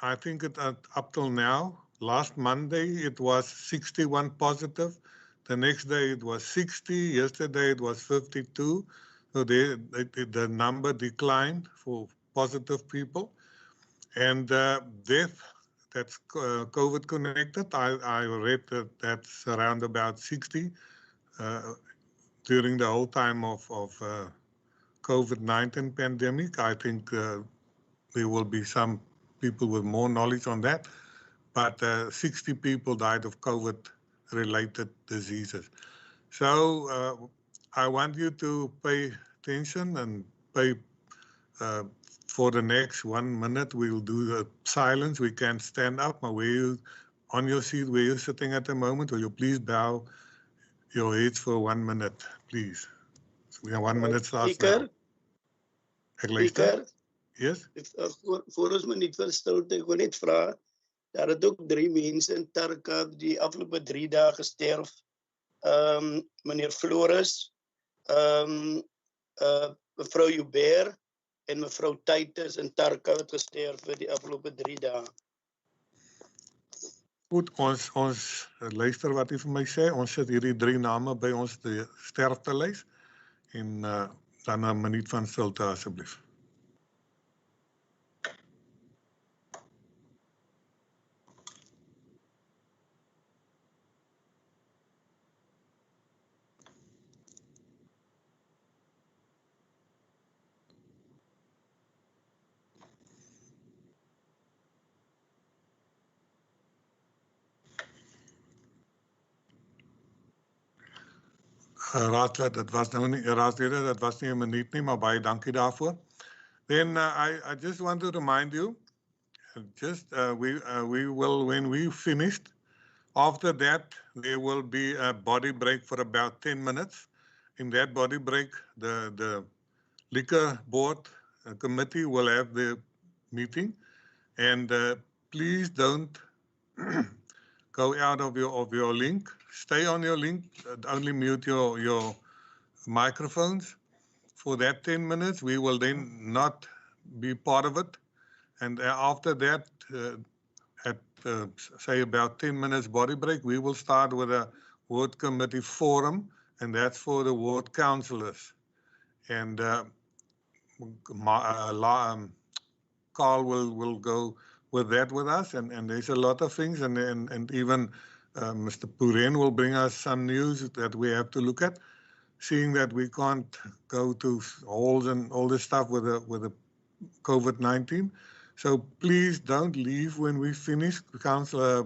I think up till now, last Monday it was 61 positive. The next day it was 60. Yesterday it was 52. So the number declined for positive people. And death, that's COVID connected. I read that that's around about 60 during the whole time of COVID-19 pandemic. I think there will be some people with more knowledge on that, but 60 people died of COVID-related diseases. So I want you to pay attention and pay for the next 1 minute. We'll do the silence. We can stand up. Where you on your seat, where you're sitting at the moment, will you please bow your heads for 1 minute, please? So we have 1 minute starts now. Speaker, yes? Voor ons maar niet verstilte, ik wil net vragen. Daar het ook 3 mensen in Tarka die afgelopen 3 dagen gesterf. Meneer Flores, mevrouw Joubert en mevrouw Titus in Tarka het gesterf die afgelopen 3 dagen. Goed, ons luister wat u vir my sê. Ons sit hierdie 3 name by ons sterftelys. En dan 'n minuut van stilte asseblief. Raadslid, dat was nou nie, raadslede, dat was nie 'n minuut nie, maar baie dankie daarvoor. Then I just want to remind you, we will, when we finished, after that there will be a body break for about 10 minutes. In that body break, the liquor board committee will have the meeting, and please don't go out of your link. Stay on your link. Only mute your microphones for that 10 minutes. We will then not be part of it. And after that, at say about 10 minutes body break, we will start with a ward committee forum, and that's for the ward councillors. And Carl will go with that with us, and there's a lot of things, and even Mr. Puren will bring us some news that we have to look at, seeing that we can't go to halls and all this stuff with the COVID-19. So please don't leave when we finish. Councillor,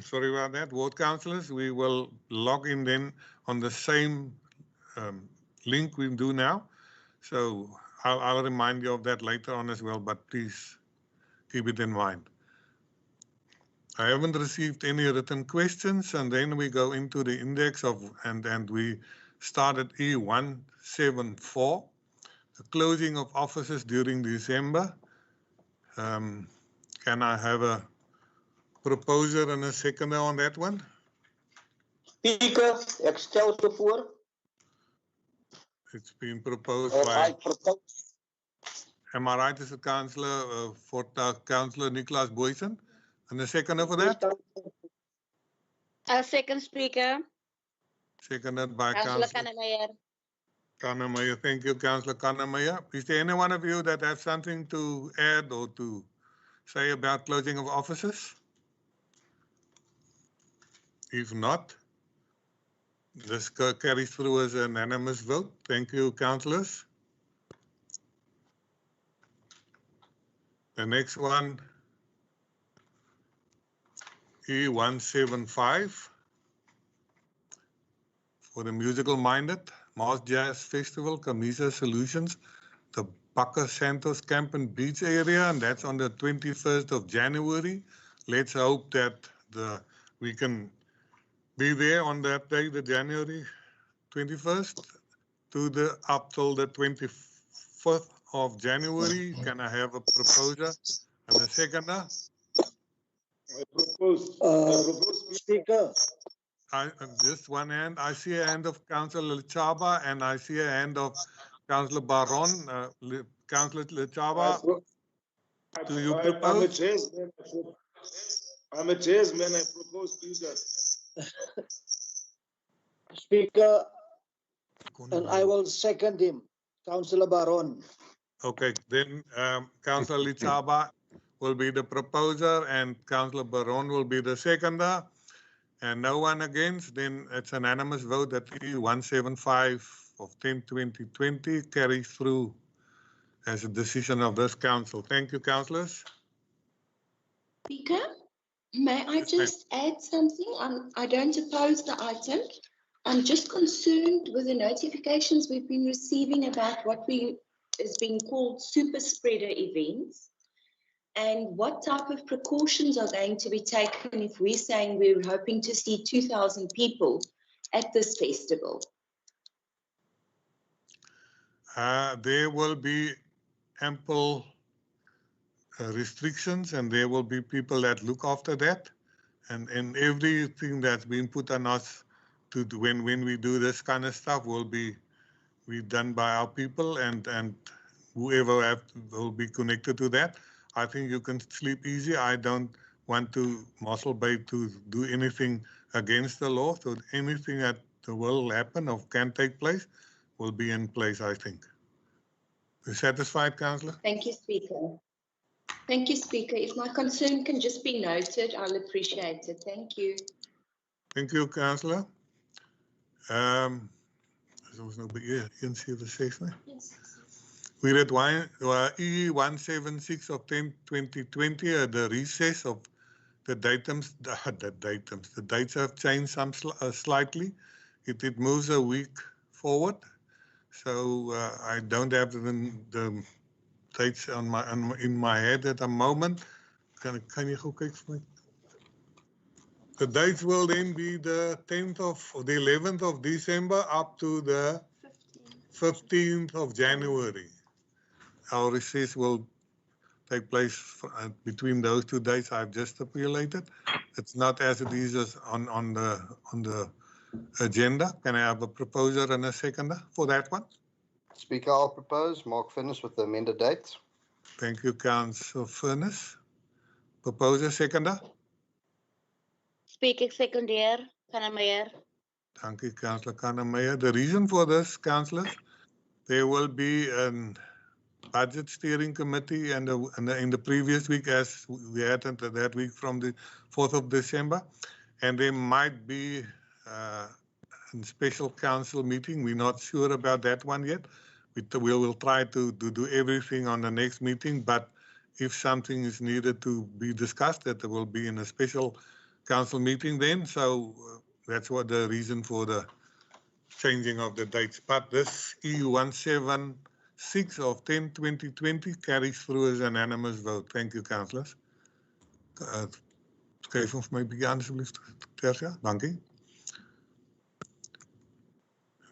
sorry about that, ward councillors, we will log in then on the same link we do now. So I'll remind you of that later on as well, but please keep it in mind. I haven't received any written questions, and then we go into the index of, and we start at E174, the closing of offices during December. Can I have a proposer and a seconder on that one? Speaker, ek stel so voor. It's been proposed by... Am I right, as a councillor, Councillor Nicholas Boysen? And the seconder for that? Second speaker. Seconded by Councillor Kannemeyer. Kannemeyer, thank you, Councillor Kannemeyer. Is there any one of you that have something to add or to say about closing of offices? If not, this carries through as an unanimous vote. Thank you, councillors. The next one, E175, for the musical minded, Mars Jazz Festival, Camisa Solutions, the Baca Santos Camp and Beach area, and that's on the 21st of January. Let's hope that we can be there on that day, the January 21st, up till the 25th of January. Can I have a proposer and a seconder? I propose, Speaker. Just one hand. I see a hand of Councillor Lechaba, and I see a hand of Councillor Baron. Councillor Lechaba. Do you I'm a propose? chairman. I'm a chairman. I propose Peter. Speaker, and I will second him, Councillor Baron. Okay, then Councillor Litsaba will be the proposer and Councillor Baron will be the seconder. And no one against, then it's an unanimous vote that E175 of 10/2020 carries through as a decision of this council. Thank you, councillors. Speaker, may I just add something? I don't oppose the item. I'm just concerned with the notifications we've been receiving about what is being called super spreader events, and what type of precautions are going to be taken if we're saying we're hoping to see 2,000 people at this festival. There will be ample restrictions and there will be people that look after that, and everything that's been put on us to do when we do this kind of stuff will be done by our people, and whoever will be connected to that. I think you can sleep easy. I don't want to Mossel Bay to do anything against the law, so anything that will happen or can take place will be in place, I think. You satisfied, Councillor? Thank you, Speaker. Thank you, Speaker. If my concern can just be noted, I'll appreciate it. Thank you. Thank you, Councillor. There was no big session. We read E176 of 10/2020, the recess of the datums. The dates have changed some slightly. It moves a week forward, so I don't have the dates in my head at the moment. Can you go kyk vir my? The dates will then be the 10th or the 11th of December up to the 15th of January. Our recess will take place between those 2 dates I've just stipulated. It's not as it is on the agenda. Can I have a proposer and a seconder for that one? Speaker, I'll propose Mark Furness with the amended dates. Thank you, Councillor Furness. Proposer, seconder? Speaker, seconder, Kannemeyer. Thank you, Councillor Kannemeyer. The reason for this, councillors, there will be a budget steering committee and in the previous week, as we had that week from the 4th of December, and there might be a special council meeting. We're not sure about that one yet. We will try to do everything on the next meeting, but if something is needed to be discussed, that will be in a special council meeting then. So that's what the reason for the changing of the dates. But this E176 of 10/2020 carries through as an unanimous vote. Thank you, councillors. Skryf ons vir my bietjie asseblief, Tersia. Dankie.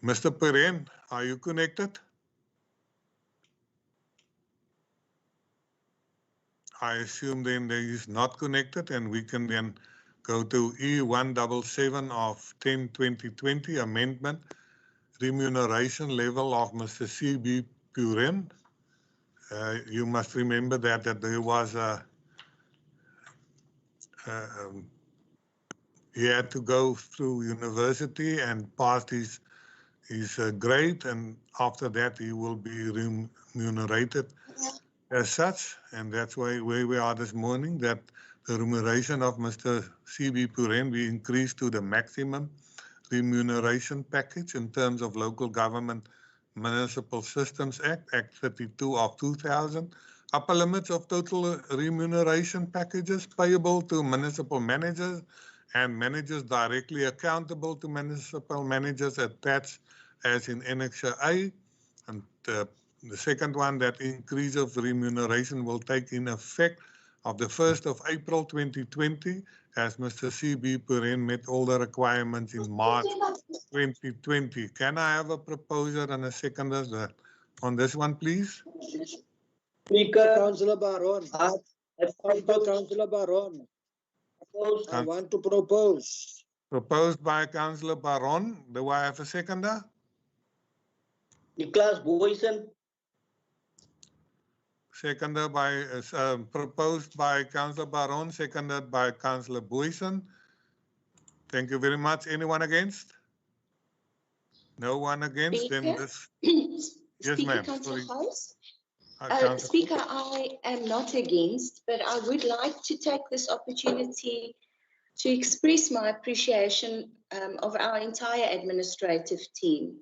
Mr. Perrin, are you connected? I assume then that he is not connected, and we can then go to E177 of 10/2020 amendment, remuneration level of Mr. C.B. Puren. You must remember that there was he had to go through university and pass his grade, and after that he will be remunerated as such, and that's where we are this morning, that the remuneration of Mr. C.B. Puren be increased to the maximum remuneration package in terms of Local Government Municipal Systems Act 32 of 2000. Upper limits of total remuneration packages payable to municipal managers and managers directly accountable to municipal managers attached as in Annexure A. And the second one, that increase of remuneration will take in effect of the 1st of April 2020, as Mr. C.B. Puren met all the requirements in March 2020. Can I have a proposer and a seconder on this one, please? Speaker, Councillor Baron. Councillor Baron. I want to propose. Proposed by Councillor Baron. Do I have a seconder? Nicholas Boysen. seconded by, proposed by Councillor Baron, seconded by Councillor Boyson. Thank you very much. Anyone against? No one against, then Speaker? this, yes, Speaker, ma'am. Councillor Sorry. House? Councillor- Speaker, I am not against, but I would like to take this opportunity to express my appreciation of our entire administrative team.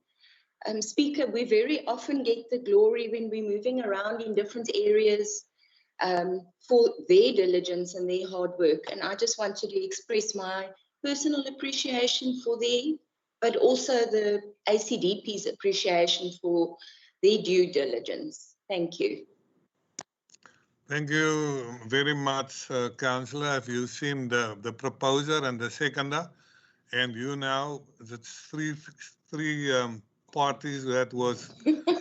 Speaker, we very often get the glory when we're moving around in different areas for their diligence and their hard work. And I just wanted to express my personal appreciation for them, but also the ACDP's appreciation for their due diligence. Thank you. Thank you very much, Councillor. Have you seen the proposer and the seconder? And you now, it's three parties that was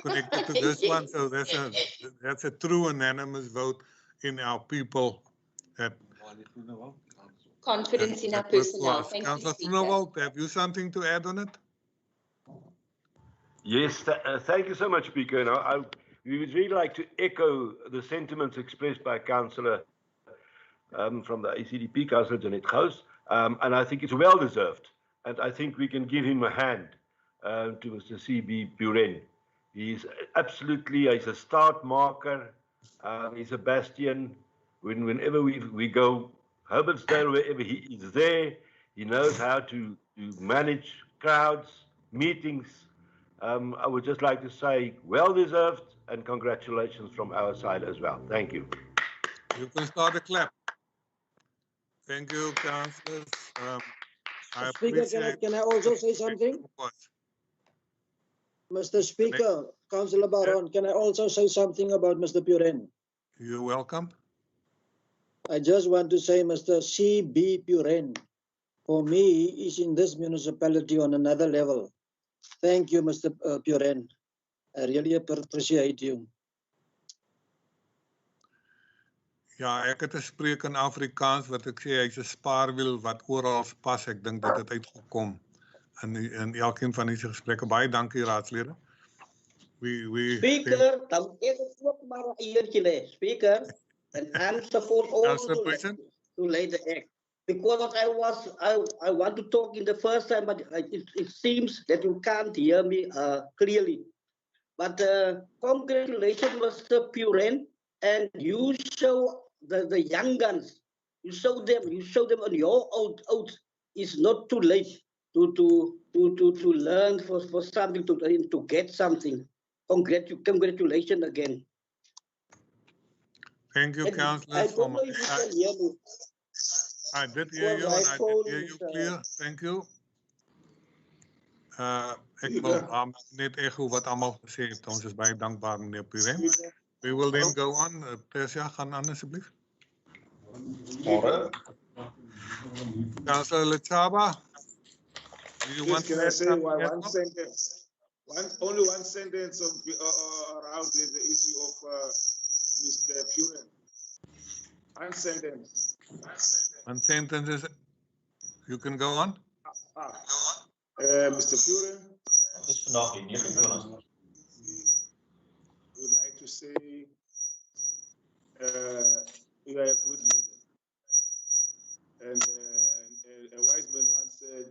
connected to this one. So that's a true unanimous vote in our people. Confidence in our personnel. Thank you, Councillor Speaker. Groenewald, have you something to add on it? Yes, thank you so much, Speaker. And we would really like to echo the sentiments expressed by Councillor from the ACDP, Councillor Janet Gous, and I think it's well deserved. And I think we can give him a hand to Mr. CB Buren. He's a start marker. He's a bastion. Whenever we go, Herbertsdale, wherever he is there, he knows how to manage crowds, meetings. I would just like to say well deserved and congratulations from our side as well. Thank you. You can start a clap. Thank you, councillors. I Speaker, appreciate. can I also say something? Mr. Speaker, Councillor Baron, can I also say something about Mr. Puren? You're welcome. I just want to say Mr. C.B. Puren, for me, is in this municipality on another level. Thank you, Mr. Puren. I really appreciate you. Ja, ek het 'n spreek in Afrikaans wat ek sê hy's 'n spaarwiel wat oral pas. Ek dink dit het uitgekom in elkeen van hierdie gesprekke. Baie dankie raadslede. Speaker, dan ek ook maar 'n eertjie lê. Speaker, and I'm supposed also to lay the act. Because I want to talk in the first time, but it seems that you can't hear me clearly. But congratulations, Mr. Puren, and you show the young guns. You show them on your oath. It's not too late to learn for something, to get something. Congratulations again. Thank you, councillors. I don't know if you can hear me. I did hear you and I did hear you clear. Thank you. Ek wil net echo wat almal gesê het. Ons is baie dankbaar, meneer Puren. We will then go on. Tersia, gaan aan asseblief. Councillor Lechaba, do you want Can to I say add one sentence? Only one sentence around the issue of Mr. Puren. One sentence. One sentence is, you can go on. Mr. Puren, would like to say you are a good leader. And a wise man once said,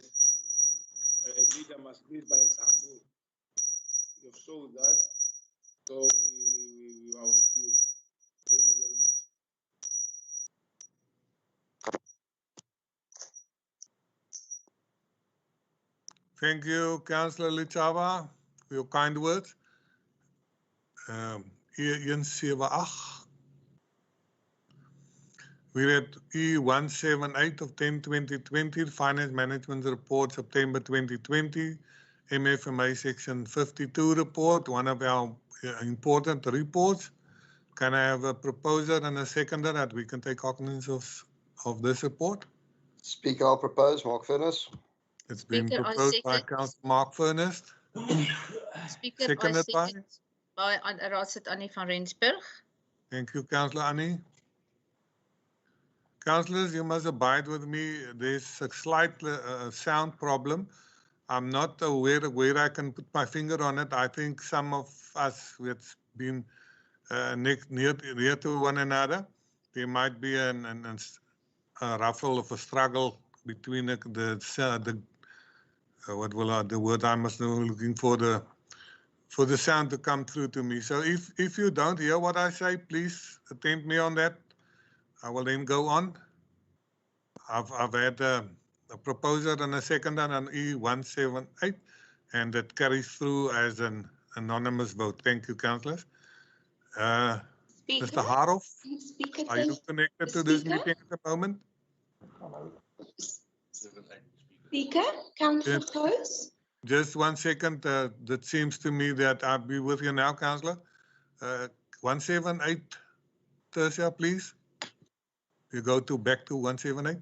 a leader must lead by example. You have shown that. So we are with you. Thank you very much. Thank you, Councillor Lechaba, for your kind words. E178. We read E178 of 10/2020, Finance Management Report, September 2020, MFMA Section 52 report, one of our important reports. Can I have a proposer and a seconder that we can take cognizance of this report? Speaker, I'll propose Mark Furness. It's been Speaker, I proposed by second. Councillor Mark Furness. Speaker, Seconded I by? second by Raadslid Annie van Rensburg. Thank you, Councillor Annie. Councillors, you must abide with me. There's a slight sound problem. I'm not aware of where I can put my finger on it. I think some of us, it's been near to one another, there might be a ruffle of a struggle between the word I must know looking for the sound to come through to me. So if you don't hear what I say, please attend me on that. I will then go on. I've had a proposer and a seconder on E178, and that carries through as an anonymous vote. Thank you, councillors. Mr. Haroff, are you connected to this meeting at the moment? Speaker, Councillor Close. Just 1 second. That seems to me that I'll be with you now, councillor. 178, Tertia, please. You go back to 178.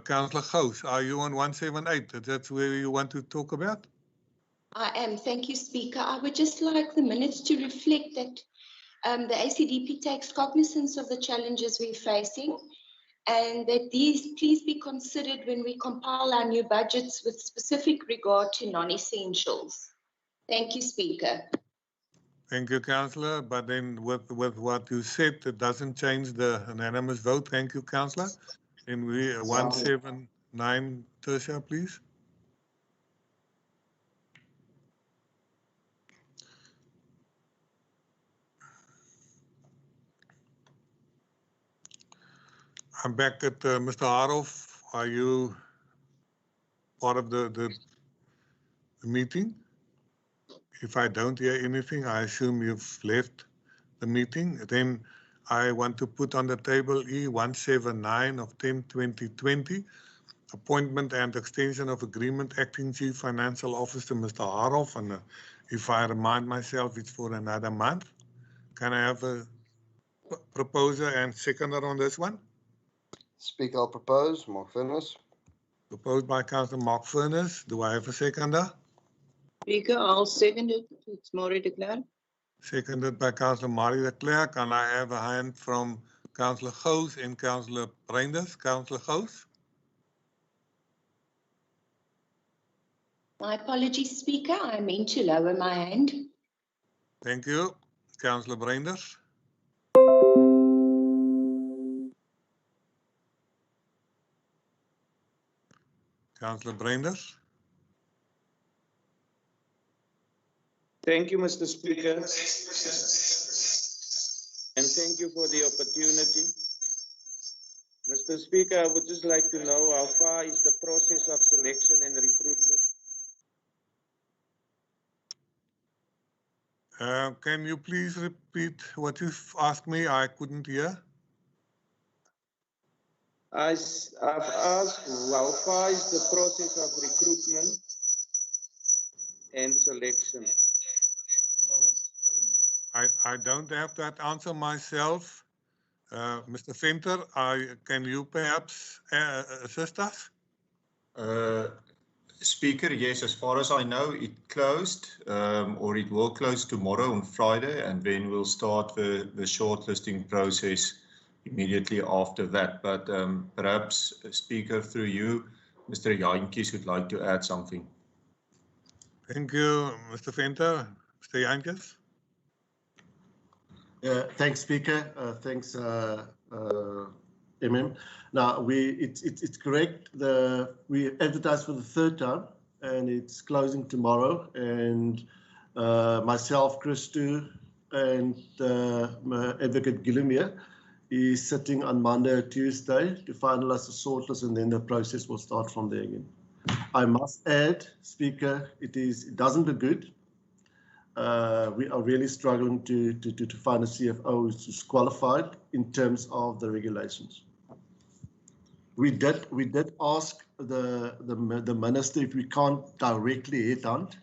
Councillor Gous, are you on 178? That's where you want to talk about? I am. Thank you, Speaker. I would just like the minutes to reflect that the ACDP takes cognizance of the challenges we're facing, and that these please be considered when we compile our new budgets with specific regard to non-essentials. Thank you, Speaker. Thank you, Councillor. But then with what you said, it doesn't change the unanimous vote. Thank you, Councillor. And we 179, Tertia, please. I'm back at Mr. Haroff. Are you part of the meeting? If I don't hear anything, I assume you've left the meeting. Then I want to put on the table E179 of 10/2020, appointment and extension of agreement, acting chief financial officer, Mr. Haroff. And if I remind myself, it's for another month. Can I have a proposer and seconder on this one? Speaker, I'll propose Mark Furness. Proposed by Councillor Mark Furness. Do I have a seconder? Speaker, I'll second it. It's Marie de Klerk. Seconded by Councillor Marie de Klerk. And I have a hand from Councillor Gous and Councillor Breinders. Councillor Gous. My apologies, Speaker. I meant to lower my hand. Thank you. Councillor Breinders. Councillor Breinders. Thank you, Mr. Speaker. And thank you for the opportunity. Mr. Speaker, I would just like to know how far is the process of selection and recruitment? Can you please repeat what you've asked me? I couldn't hear. I've asked how far is the process of recruitment and selection? I don't have that answer myself. Mr. Venter, can you perhaps assist us? Speaker, yes, as far as I know, it closed or it will close tomorrow on Friday, and then we'll start the shortlisting process immediately after that. But perhaps, Speaker, through you, Mr. Jantjies would like to add something. Thank you, Mr. Venter. Mr. Jantjies. Thanks, Speaker. Thanks, MM. Now, it's correct. We advertised for the third time, and it's closing tomorrow. And myself, Christu, and Advocate Gillimer is sitting on Monday or Tuesday to finalize the shortlist, and then the process will start from there again. I must add, Speaker, it doesn't look good. We are really struggling to find a CFO who's qualified in terms of the regulations. We did ask the minister if we can't directly headhunt,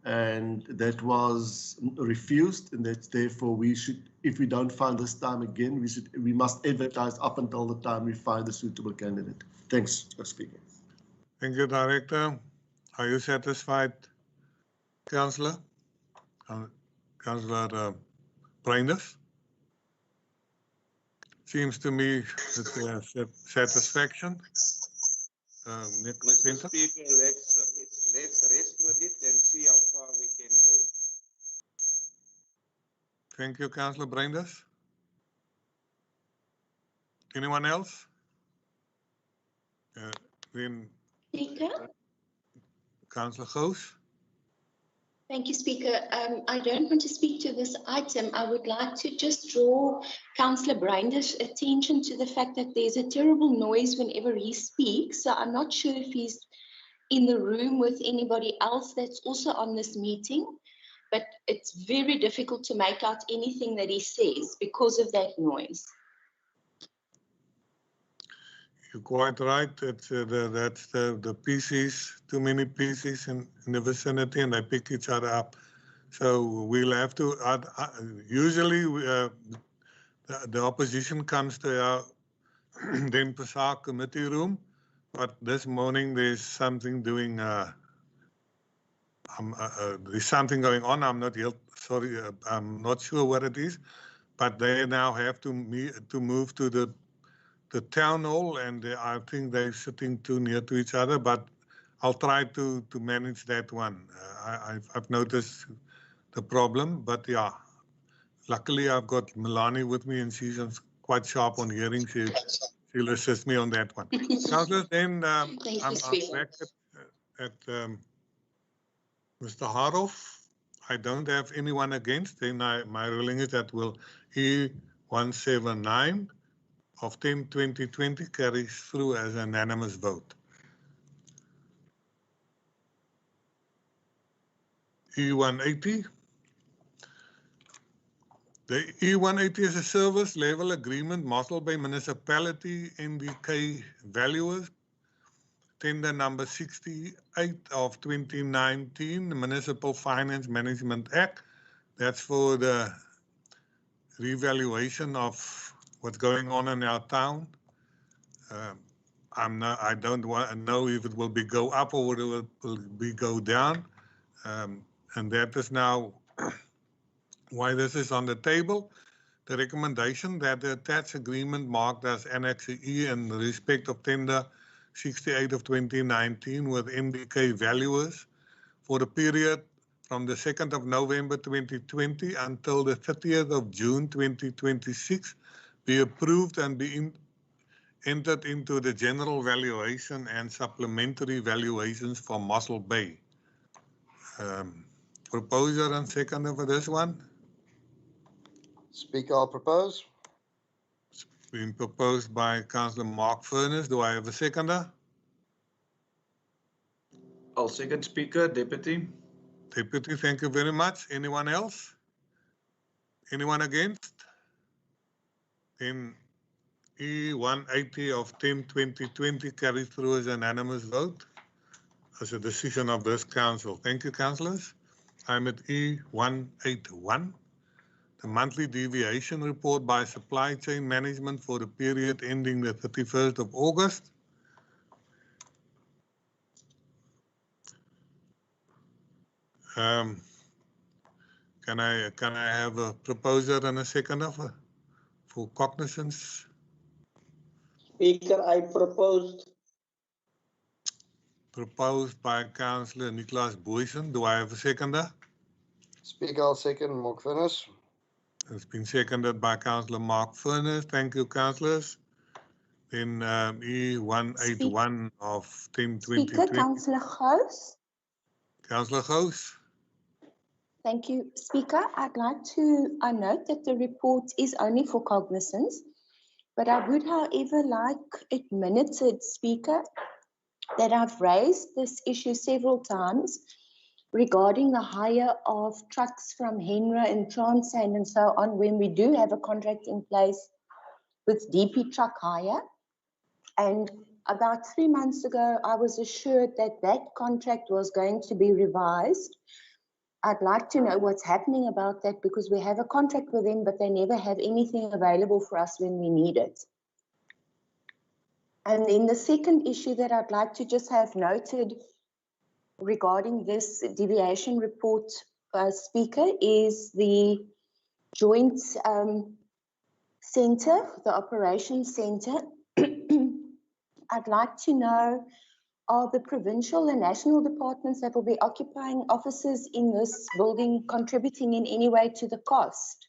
and that was refused, and that's therefore we should, if we don't find this time again, we must advertise up until the time we find a suitable candidate. Thanks, Speaker. Thank you, Director. Are you satisfied, Councillor? Councillor Breinders? Seems to me it's a satisfaction. Next Mr. sentence. Speaker, let's rest with it and see how far we can go. Thank you, Councillor Breinders. Anyone else? Then Speaker? Councillor Gous. Thank you, Speaker. I don't want to speak to this item. I would like to just draw Councillor Breinders' attention to the fact that there's a terrible noise whenever he speaks. So I'm not sure if he's in the room with anybody else that's also on this meeting, but it's very difficult to make out anything that he says because of that noise. You're quite right. That's the PCs, too many PCs in the vicinity, and they pick each other up. So we'll have to, usually the opposition comes to our Den Pasar committee room, but this morning there's something doing, there's something going on. I'm not sorry, I'm not sure what it is, but they now have to move to the town hall, and I think they're sitting too near to each other, but I'll try to manage that one. I've noticed the problem, but yeah, luckily I've got Melanie with me, and she's quite sharp on hearing. She'll assist me on that one. Councillors, then I'm back at Mr. Haroff. I don't have anyone against. Then my ruling is that will E179 of 10/2020 carries through as an unanimous vote. E180. The E180 is a service level agreement, Mossel Bay Municipality, NDK Valuers, tender number 68 of 2019, the Municipal Finance Management Act. That's for the revaluation of what's going on in our town. I don't know if it will be go up or it will be go down, and that is now why this is on the table. The recommendation that the attached agreement marked as Annex E in respect of tender 68 of 2019 with MDK Valuers for the period from the 2nd of November 2020 until the 30th of June 2026 be approved and be entered into the general valuation and supplementary valuations for Mossel Bay. Proposer and seconder for this one? Speaker, I'll propose. It's been proposed by Councillor Mark Furness. Do I have a seconder? I'll second, Speaker. Deputy. Deputy, thank you very much. Anyone else? Anyone against? Then E180 of 10/2020 carries through as an unanimous vote as a decision of this council. Thank you, councillors. I'm at E181. The monthly deviation report by supply chain management for the period ending the 31st of August. Can I have a proposer and a seconder for cognizance? Speaker, I proposed. Proposed by Councillor Nicholas Boysen. Do I have a seconder? Speaker, I'll second. Mark Furness. It's been seconded by Councillor Mark Furness. Thank you, councillors. Then E181 of 10/2020. Speaker, Councillor Gous. Councillor Gous. Thank you, Speaker. I note that the report is only for cognizance, but I would, however, like it minuted, Speaker, that I've raised this issue several times regarding the hire of trucks from Henra and Transand and so on, when we do have a contract in place with DP Truck Hire. And about 3 months ago, I was assured that that contract was going to be revised. I'd like to know what's happening about that, because we have a contract with them, but they never have anything available for us when we need it. And then the second issue that I'd like to just have noted regarding this deviation report, Speaker, is the joint center, the operations center. I'd like to know, are the provincial and national departments that will be occupying offices in this building contributing in any way to the cost?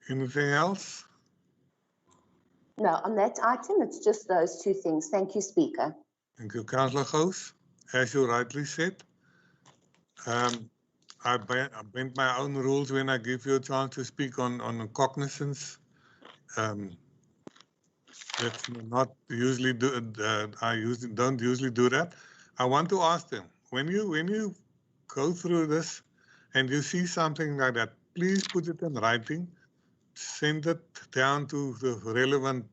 Anything else? No, on that item, it's just those two things. Thank you, Speaker. Thank you, Councillor Gous. As you rightly said, I bend my own rules when I give you a chance to speak on cognizance. That's not usually do. Don't usually do that. I want to ask them, when you go through this and you see something like that, please put it in writing. Send it down to the relevant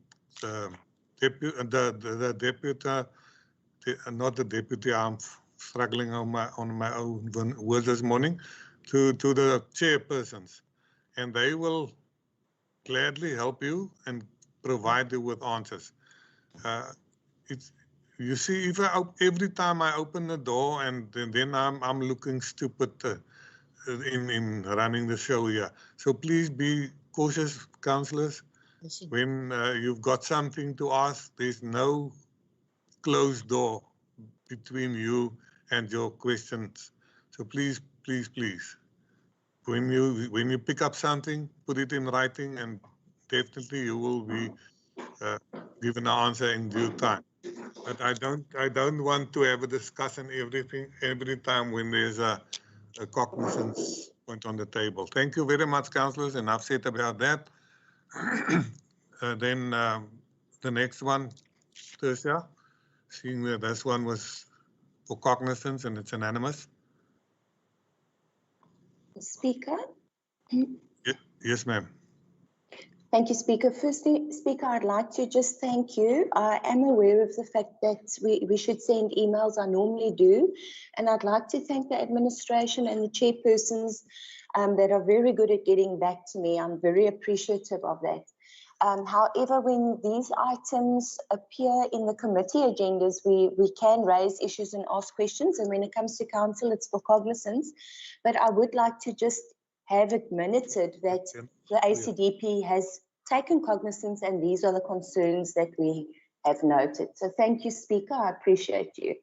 deputy, not the deputy. I'm struggling on my own words this morning. To the chairpersons, and they will gladly help you and provide you with answers. You see, if every time I open the door and then I'm looking stupid in running the show here. So please be cautious, councillors. When you've got something to ask, there's no closed door between you and your questions. So please, please, please, when you pick up something, put it in writing, and definitely you will be given an answer in due time. But I don't want to have a discussion every time when there's a cognizance point on the table. Thank you very much, councillors, and I've said about that. Then the next one, Tertia, seeing that this one was for cognizance and it's unanimous. Speaker? Yes, ma'am. Thank you, Speaker. Firstly, Speaker, I'd like to just thank you. I am aware of the fact that we should send emails. I normally do. And I'd like to thank the administration and the chairpersons that are very good at getting back to me. I'm very appreciative of that. However, when these items appear in the committee agendas, we can raise issues and ask questions. And when it comes to council, it's for cognizance. But I would like to just have it minuted that the ACDP has taken cognizance and these are the concerns that we have noted. So thank you, Speaker. I appreciate you.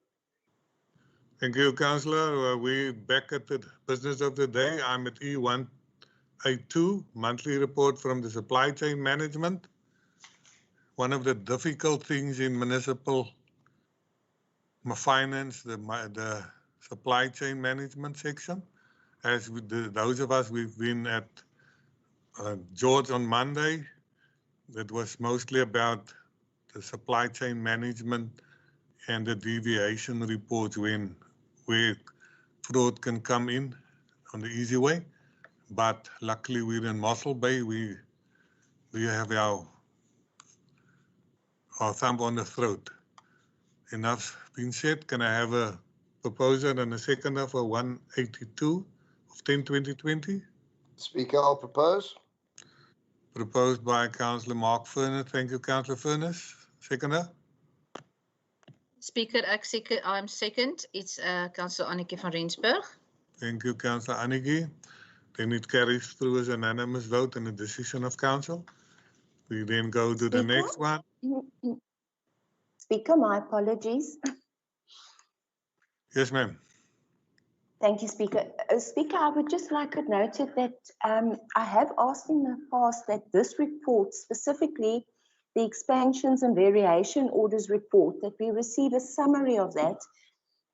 Thank you, Councillor. We're back at the business of the day. I'm at E182, monthly report from the supply chain management. One of the difficult things in municipal finance, the supply chain management section, as those of us, we've been at George on Monday. That was mostly about the supply chain management and the deviation reports where fraud can come in on the easy way. But luckily we're in Mossel Bay. We have our thumb on the throat. Enough being said, can I have a proposer and a seconder for 182 of 10/2020? Speaker, I'll propose. Proposed by Councillor Mark Furness. Thank you, Councillor Furness. Seconder? Speaker, I'm second. It's Councillor Annetjie van Rensburg. Thank you, Councillor Annetjie. Then it carries through as an unanimous vote and a decision of council. We then go to the next one. Speaker, my apologies. Yes, ma'am. Thank you, Speaker. Speaker, I would just like it noted that I have asked in the past that this report, specifically the expansions and variation orders report, that we receive a summary of that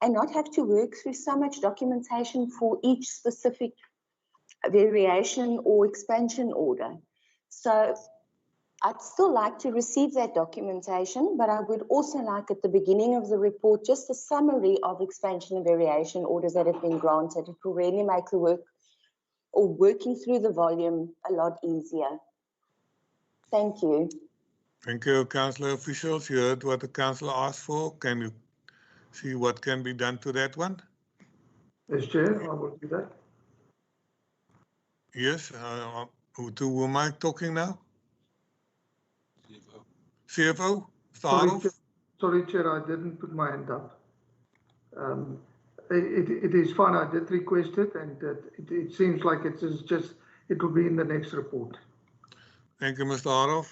and not have to work through so much documentation for each specific variation or expansion order. So I'd still like to receive that documentation, but I would also like at the beginning of the report just a summary of expansion and variation orders that have been granted. It will really make the work or working through the volume a lot easier. Thank you. Thank you, Councillor officials. You heard what the councillor asked for. Can you see what can be done to that one? Yes, Chair, I will do that. Yes. To whom am I talking now? CFO? Sorry, Chair, I didn't put my hand up. it is fine. I did request it, and it seems like it will be in the next report. Thank you, Mr. Arov.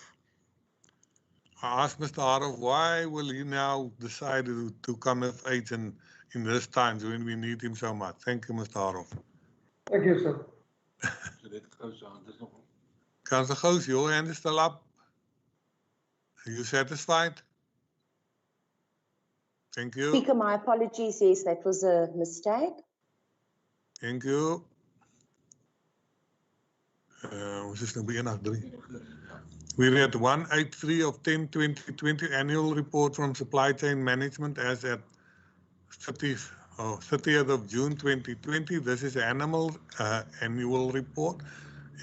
I asked Mr. Arov, why will he now decide to come F8 in this times when we need him so much? Thank you, Mr. Arov. Thank you, sir. Councillor Gous, your hand is still up. Are you satisfied? Thank you. Speaker, my apologies. Yes, that was a mistake. Thank you. We read 183 of 10/2020 annual report from supply chain management as at 30th of June 2020. This is animal annual report,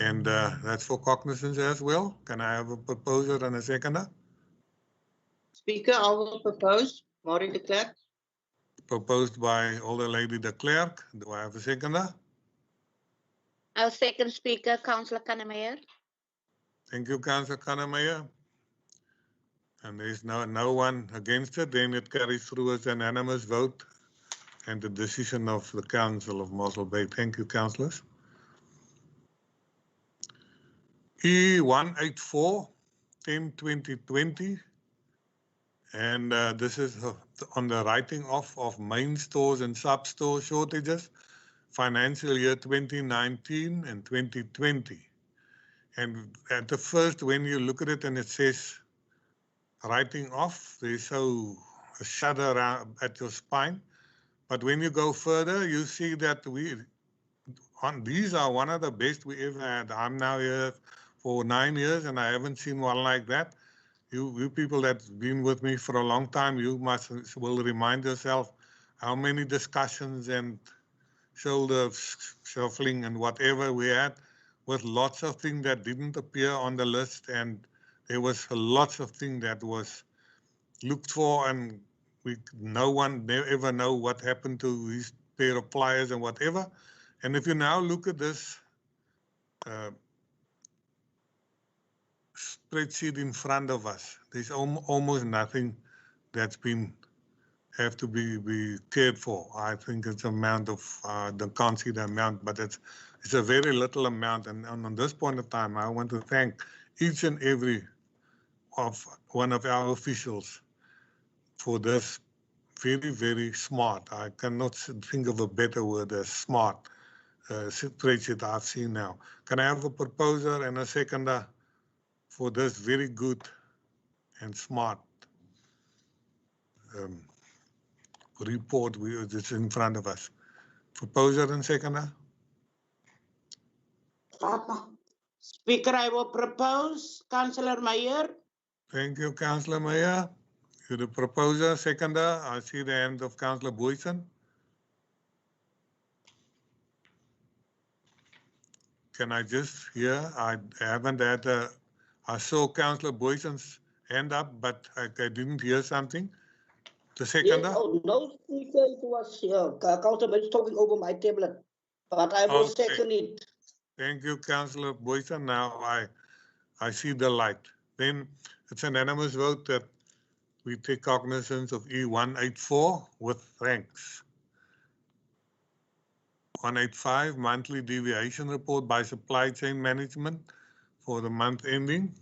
and that's for cognizance as well. Can I have a proposer and a seconder? Speaker, I will propose. Maureen de Klerk. Proposed by Older Lady de Klerk. Do I have a seconder? Our second speaker, Councillor Kannemeyer. Thank you, Councillor Kannemeyer. And there's no one against it, then it carries through as an unanimous vote and the decision of the Council of Mossel Bay. Thank you, councillors. E184, 10/2020. And this is on the writing off of main stores and sub-store shortages, financial year 2019 and 2020. And at the first, when you look at it and it says writing off, there's a shudder at your spine. But when you go further, you see that these are one of the best we ever had. I'm now here for 9 years and I haven't seen one like that. You people that's been with me for a long time, you will remind yourself how many discussions and shoulder shuffling and whatever we had with lots of things that didn't appear on the list, and there was lots of things that was looked for, and no one ever know what happened to his pair of pliers and whatever. And if you now look at this spreadsheet in front of us, there's almost nothing that's been have to be cared for. I think it's amount of can't see the amount, but it's a very little amount. And on this point of time, I want to thank each and every one of our officials for this very, very smart. I cannot think of a better word as smart spreadsheet I've seen now. Can I have a proposer and a seconder for this very good and smart report that's in front of us? Proposer and seconder? Speaker, I will propose. Councillor Meyer. Thank you, Councillor Meyer. You're the proposer. Seconder, I see the hand of Councillor Boyson. Can I just hear? I haven't had I saw Councillor Boyson's hand up, but I didn't hear something. The seconder? Yes, no, Speaker, it was Councillor talking over my tablet, but I will second it. Thank you, Councillor Boyson. Now I see the light. Then it's an unanimous vote that we take cognizance of E184 with thanks. 185, monthly deviation report by supply chain management for the month ending.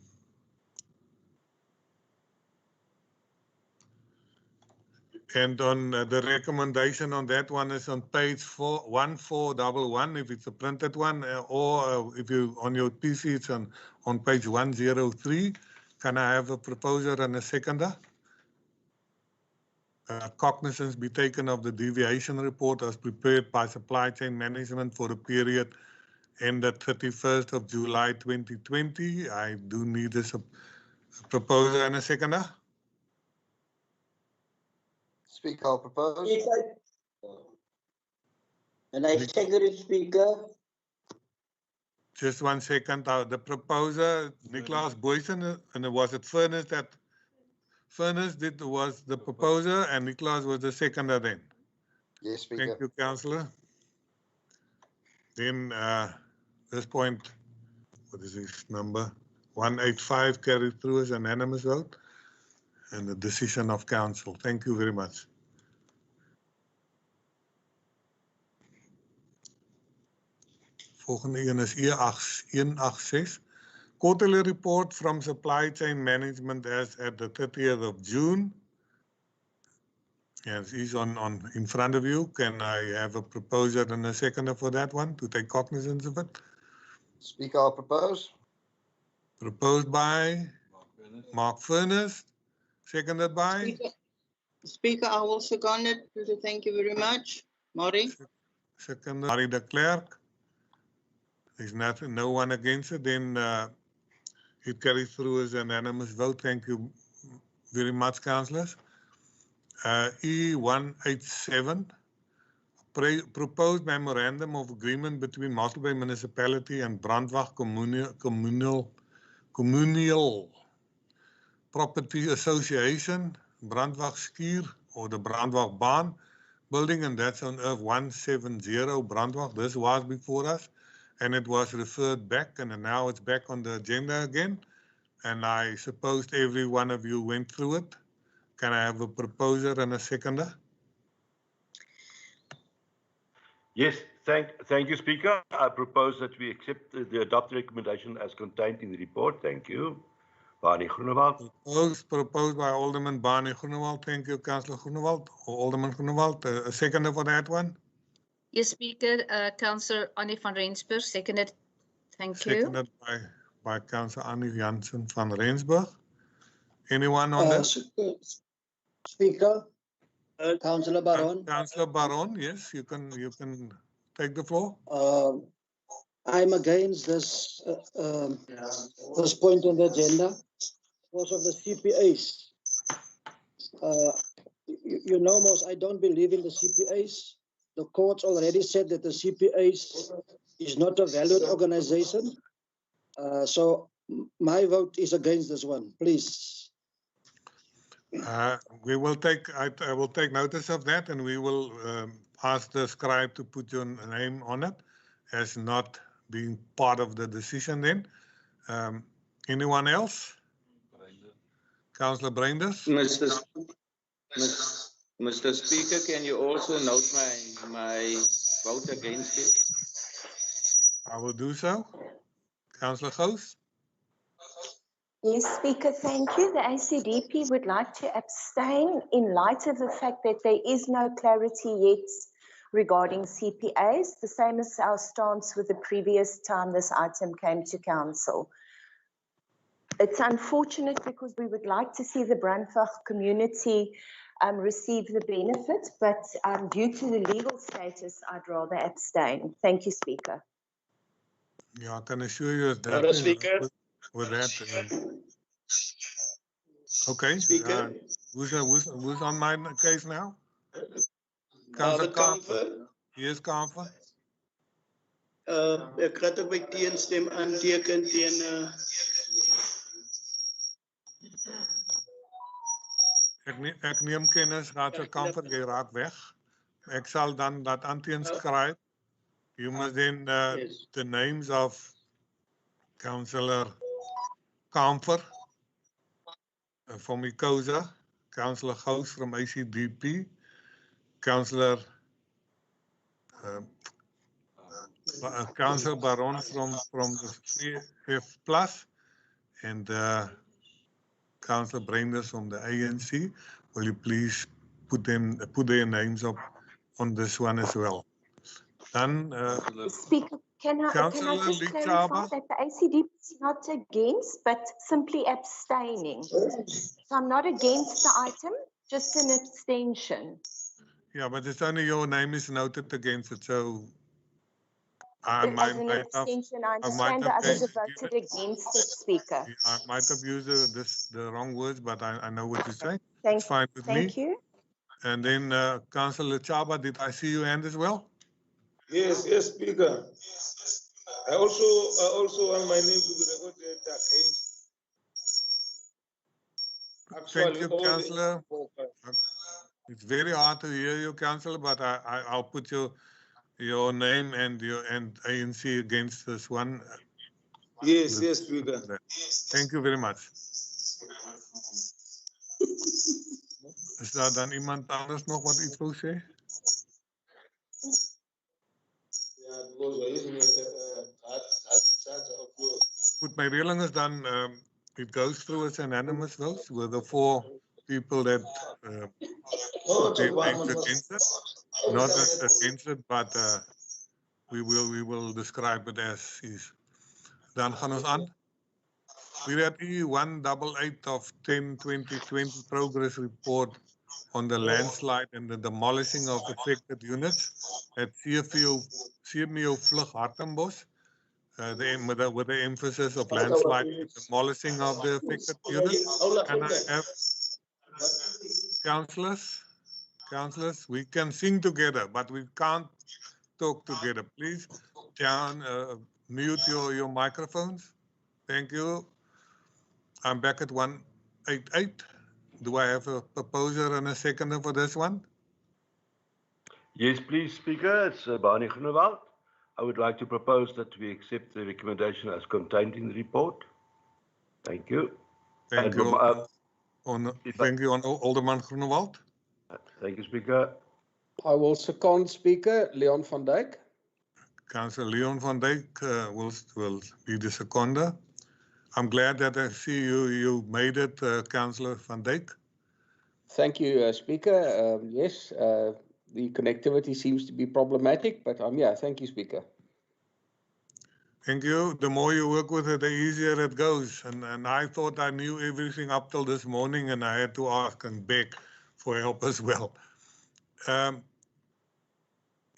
And on the recommendation on that one is on page 1411, if it's a printed one, or if you on your PC, it's on page 103. Can I have a proposer and a seconder? Cognizance be taken of the deviation report as prepared by supply chain management for the period ended 31st of July 2020. I do need a proposer and a seconder. Speaker, I'll propose. And I second it, Speaker. Just 1 second. The proposer, Nicholas Boyson, and was it Furnace that Furnace was the proposer and Nicholas was the seconder then? Yes, Speaker. Thank you, Councillor. Then this point, what is this number? 185 carried through as an unanimous vote and the decision of Council. Thank you very much. volgende een is E186. Quarterly report from supply chain management as at the 30th of June. Yes, it's on in front of you. Can I have a proposer and a seconder for that one to take cognizance of it? Speaker, I'll propose. Proposed by Mark Furness, seconded by Speaker, I will second it. Thank you very much. Maury? seconded Marie de Klerk. There's nothing, no one against it. Then it carries through as an unanimous vote. Thank you very much, councillors. E187, proposed memorandum of agreement between Mossel Bay Municipality and Brandwag Communal Property Association, Brandwag Skier, or the Brandwag Baan building, and that's on Earth 170 Brandwag. This was before us, and it was referred back, and now it's back on the agenda again. And I suppose every one of you went through it. Can I have a proposer and a seconder? Yes, thank you, Speaker. I propose that we accept the adopted recommendation as contained in the report. Thank you. Barney Groenewald. Proposed by Alderman Barney Groenewald. Thank you, Councillor Groenewald. Alderman Groenewald, a seconder for that one? Yes, Speaker. Councillor Annie van Rensburg, seconded. Thank you. Seconded by Councillor Annie Jansen van Rensburg. Anyone on this? Speaker, Councillor Baron. Councillor Baron, yes, you can take the floor. I'm against this this point on the agenda because of the CPAs. You know, most I don't believe in the CPAs. The courts already said that the CPAs is not a valid organization. So my vote is against this one, please. We will take. I will take notice of that, and we will ask the scribe to put your name on it as not being part of the decision. Then, anyone else? Councillor Breinders. Mr. Speaker, can you also note my vote against it? I will do so. Councillor Gous. Yes, Speaker, thank you. The ACDP would like to abstain in light of the fact that there is no clarity yet regarding CPAs, the same as our stance with the previous time this item came to council. It's unfortunate because we would like to see the Brandwag community receive the benefit, but due to the legal status, I'd rather abstain. Thank you, Speaker. Yeah, I can assure you that with that. Okay. Speaker. Who's on my case now? Councillor Kamfer. Yes, Kamfer. Ek gaan ook by teenstem aanteken teen Ek neem kennis, Raadse Kamfer, jy raak weg. Ek sal dan dat aanteenskrif. You must then the names of Councillor Kamfer from Ikosa, Councillor Gous from ACDP, Councillor Councillor Baron from the CF Plus, and Councillor Breinders from the ANC. Will you please put their names up on this one as well? Then, Speaker, can I just clarify that the ACDP is not against, but simply abstaining. So I'm not against the item, just an abstention. Yeah, but it's only your name is noted against it, so As an abstention, I understand the others have voted against it, Speaker. I might have used the wrong words, but I know what you're saying. It's fine with me. Thank you. And then Councillor Chaba, did I see your hand as well? Yes, Speaker. I also want my name to be recorded against. Thank you, Councillor. It's very hard to hear you, Councillor, but I'll put your name and ANC against this one. Yes, Speaker. Thank you very much. Is daar dan iemand anders nog wat iets wil zeggen? Ja, because Goed, my reeling is done. It goes through as unanimous votes with the 4 people that put their names against it. Not as against it, but we will describe it as is. Dan gaan ons aan. We're at E188 of 10/2020 progress report on the landslide and the demolishing of affected units at CMO Vlug Hartenbos, with the emphasis of landslide and demolishing of the affected units. And I have councillors, we can sing together, but we can't talk together. Please, John, mute your microphones. Thank you. I'm back at 188. Do I have a proposer and a seconder for this one? Yes, please, Speaker. It's Barney Groenewald. I would like to propose that we accept the recommendation as contained in the report. Thank you. Thank you. Thank you, Alderman Groenewald. Thank you, Speaker. I will second Speaker Leon van Dijk. Councillor Leon van Dijk will be the seconder. I'm glad that I see you made it, Councillor van Dijk. Thank you, Speaker. Yes, the connectivity seems to be problematic, but yeah, thank you, Speaker. Thank you. The more you work with it, the easier it goes. And I thought I knew everything up till this morning, and I had to ask and beg for help as well.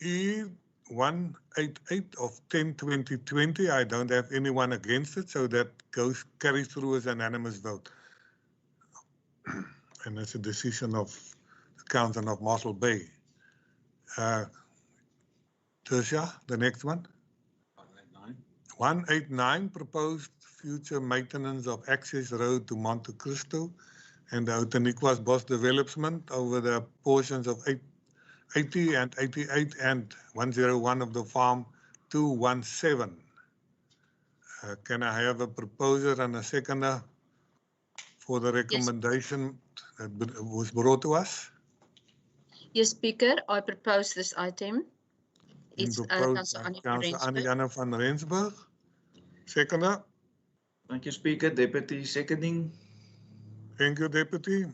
E188 of 10/2020, I don't have anyone against it, so that carries through as an unanimous vote. And it's a decision of the Council of Mossel Bay. Tertia, the next one. 189, proposed future maintenance of access road to Monte Cristo and the Outeniquas Bos development over the portions of 80 and 88 and 101 of the farm 217. Can I have a proposer and a seconder for the recommendation that was brought to us? Yes, Speaker, I propose this item. It's Councillor Annie-Janne van Rensburg. Seconder. Thank you, Speaker. Deputy seconding. Thank you, Deputy.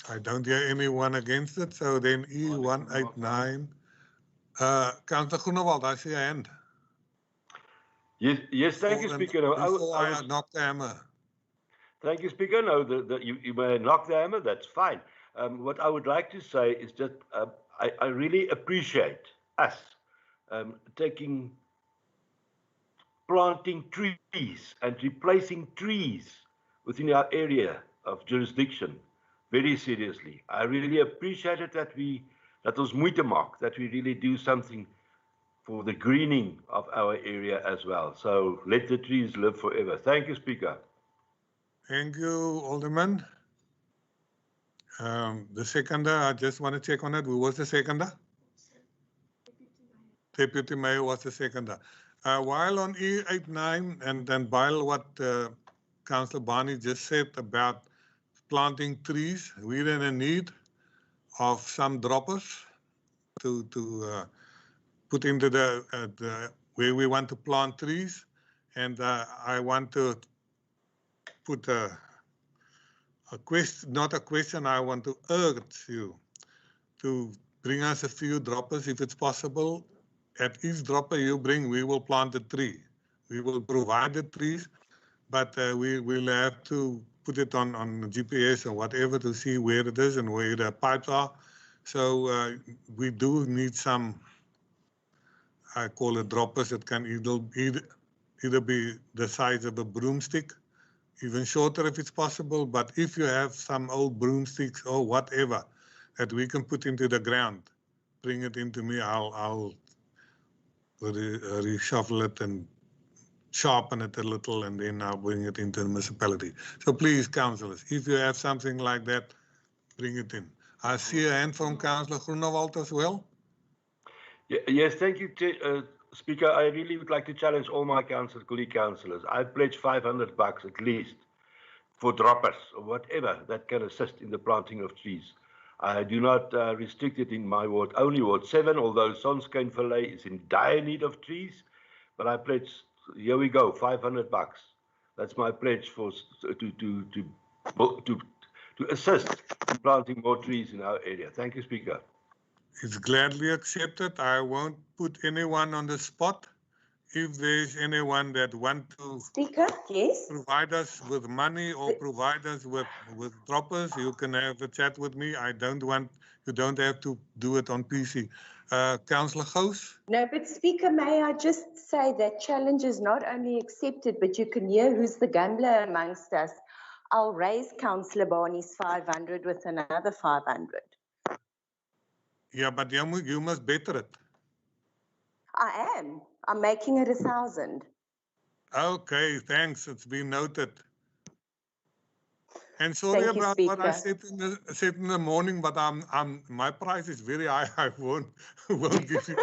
I don't hear anyone against it, so then E189. Councillor Groenewald, I see a hand. Yes, thank you, Speaker. Before I knock the hammer. Thank you, Speaker. No, you may knock the hammer, that's fine. What I would like to say is that I really appreciate us planting trees and replacing trees within our area of jurisdiction very seriously. I really appreciate it that ons moeite maak, that we really do something for the greening of our area as well. So let the trees live forever. Thank you, Speaker. Thank you, Alderman. The seconder, I just want to check on it. Who was the seconder? Deputy Mayor was the seconder. While on E89, and then while what Councillor Barney just said about planting trees, we're in a need of some droppers to put into the where we want to plant trees, and I want to put a question, not a question. I want to urge you to bring us a few droppers if it's possible. At each dropper you bring, we will plant a tree. We will provide the trees, but we will have to put it on GPS or whatever to see where it is and where the pipes are. So we do need some, I call it droppers. It can either be the size of a broomstick, even shorter if it's possible. But if you have some old broomsticks or whatever that we can put into the ground, bring it into me. I'll reshuffle it and sharpen it a little, and then I'll bring it into the municipality. So please, councillors, if you have something like that, bring it in. I see a hand from Councillor Groenewald as well. Yes, thank you, Speaker. I really would like to challenge all my colleague councillors. I pledge $500 at least for droppers or whatever that can assist in the planting of trees. I do not restrict it in my ward, only Ward 7, although Sonskynvallei is in dire need of trees. But I pledge here we go, $500. That's my pledge for to assist in planting more trees in our area. Thank you, Speaker. It's gladly accepted. I won't put anyone on the spot. If there's anyone that want to Speaker, yes. Provide us with money or provide us with droppers, you can have a chat with me. You don't have to do it on PC. Councillor Gous? No, but Speaker, may I just say that challenge is not only accepted, but you can hear who's the gambler amongst us. I'll raise Councillor Barney's 500 with another 500. Yeah, but you must better it. I am. I'm making it 1,000. Okay, thanks. It's been noted. And sorry Thank you, about what I Speaker. said in the morning, but my price is very high. I won't give you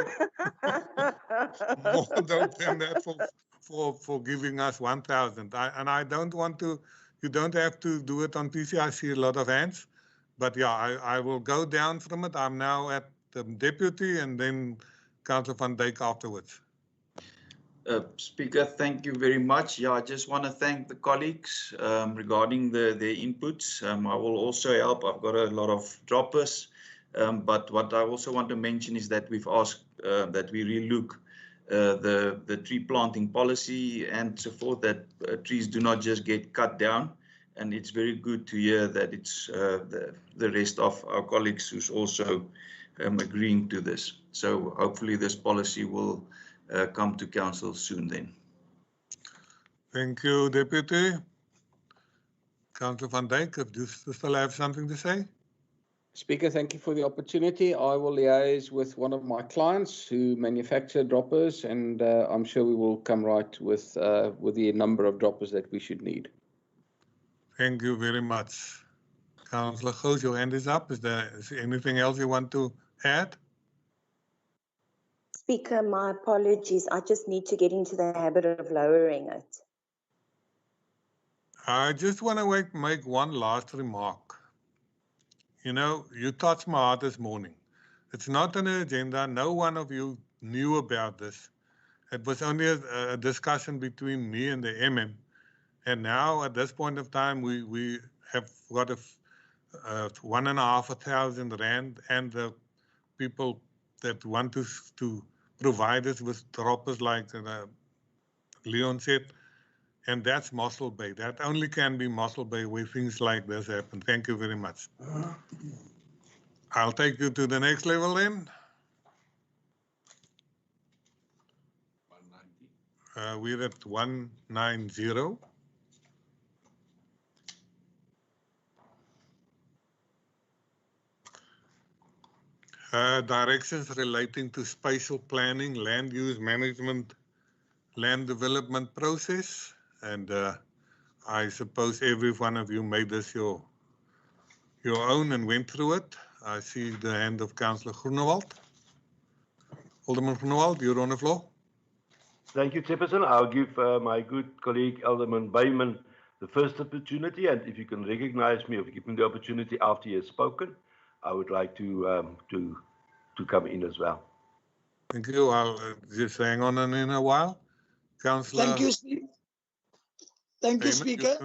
more than that for giving us 1,000. And I don't want to. You don't have to do it on PC. I see a lot of hands, but yeah, I will go down from it. I'm now at the deputy, and then Councillor van Dijk afterwards. Speaker, thank you very much. Yeah, I just want to thank the colleagues regarding their inputs. I will also help. I've got a lot of droppers, but what I also want to mention is that we've asked that we relook the tree planting policy and so forth, that trees do not just get cut down. And it's very good to hear that it's the rest of our colleagues who's also agreeing to this. So hopefully this policy will come to council soon then. Thank you, Deputy. Councillor van Dijk, do you still have something to say? Speaker, thank you for the opportunity. I will liaise with one of my clients who manufacture droppers, and I'm sure we will come right with the number of droppers that we should need. Thank you very much. Councillor Gous, your hand is up. Is there anything else you want to add? Speaker, my apologies. I just need to get into the habit of lowering it. I just want to make one last remark. You know, you touched my heart this morning. It's not on the agenda. No one of you knew about this. It was only a discussion between me and the MM. And now at this point of time, we have got a 1,500 rand, and the people that want to provide us with droppers, like Leon said, and that's Mossel Bay. That only can be Mossel Bay where things like this happen. Thank you very much. I'll take you to the next level then. 190. We're at 190. Directions relating to spatial planning, land use management, land development process. And I suppose every one of you made this your own and went through it. I see the hand of Councillor Groenewald. Alderman Groenewald, you're on the floor. Thank you, Chairperson. I'll give my good colleague Alderman Bayman the first opportunity, and if you can recognize me or give me the opportunity after he has spoken, I would like to come in as well. Thank you. I'll just hang on in a while. Councillor. Thank you, Speaker. Thank you, Speaker.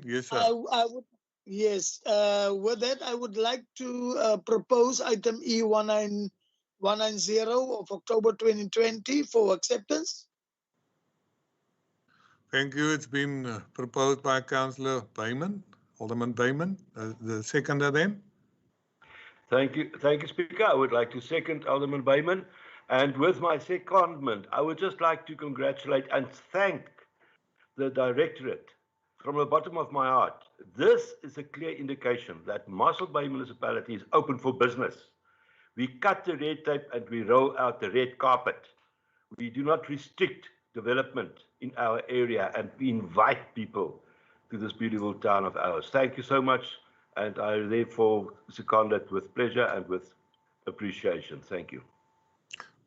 Yes, sir. I would, yes. With that, I would like to propose item E190 of October 2020 for acceptance. Thank you. It's been proposed by Councillor Bayman, Alderman Bayman. The seconder then. Thank you, Speaker. I would like to second Alderman Bayman. And with my secondment, I would just like to congratulate and thank the Directorate from the bottom of my heart. This is a clear indication that Mossel Bay Municipality is open for business. We cut the red tape and we roll out the red carpet. We do not restrict development in our area, and we invite people to this beautiful town of ours. Thank you so much, and I therefore second it with pleasure and with appreciation. Thank you.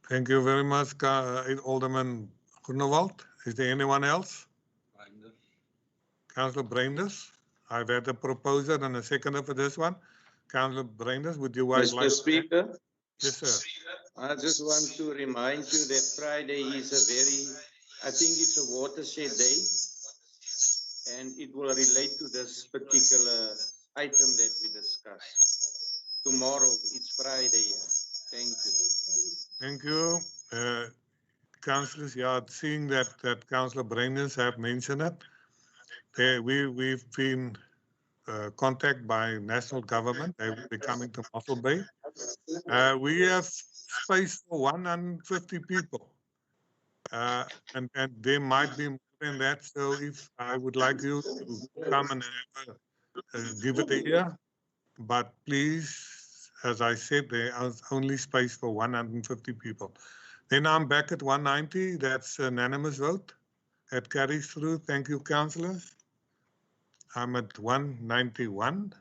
Thank you very much, Alderman Groenewald. Is there anyone else? Councillor Breinders. I've had a proposer and a seconder for this one. Councillor Breinders, would you like to? Mr. Speaker. Yes, sir. I just want to remind you that Friday is a very I think it's a watershed day, and it will relate to this particular item that we discussed. Tomorrow, it's Friday. Thank you. Thank you. Councillors, yeah, seeing that Councillor Brenius have mentioned it, we've been contacted by national government. They will be coming to Mossel Bay. We have space for 150 people, and there might be more than that. So if I would like you to come and give it a year, but please, as I said, there is only space for 150 people. Then I'm back at 190. That's unanimous vote. That carries through. Thank you, councillors. I'm at 191.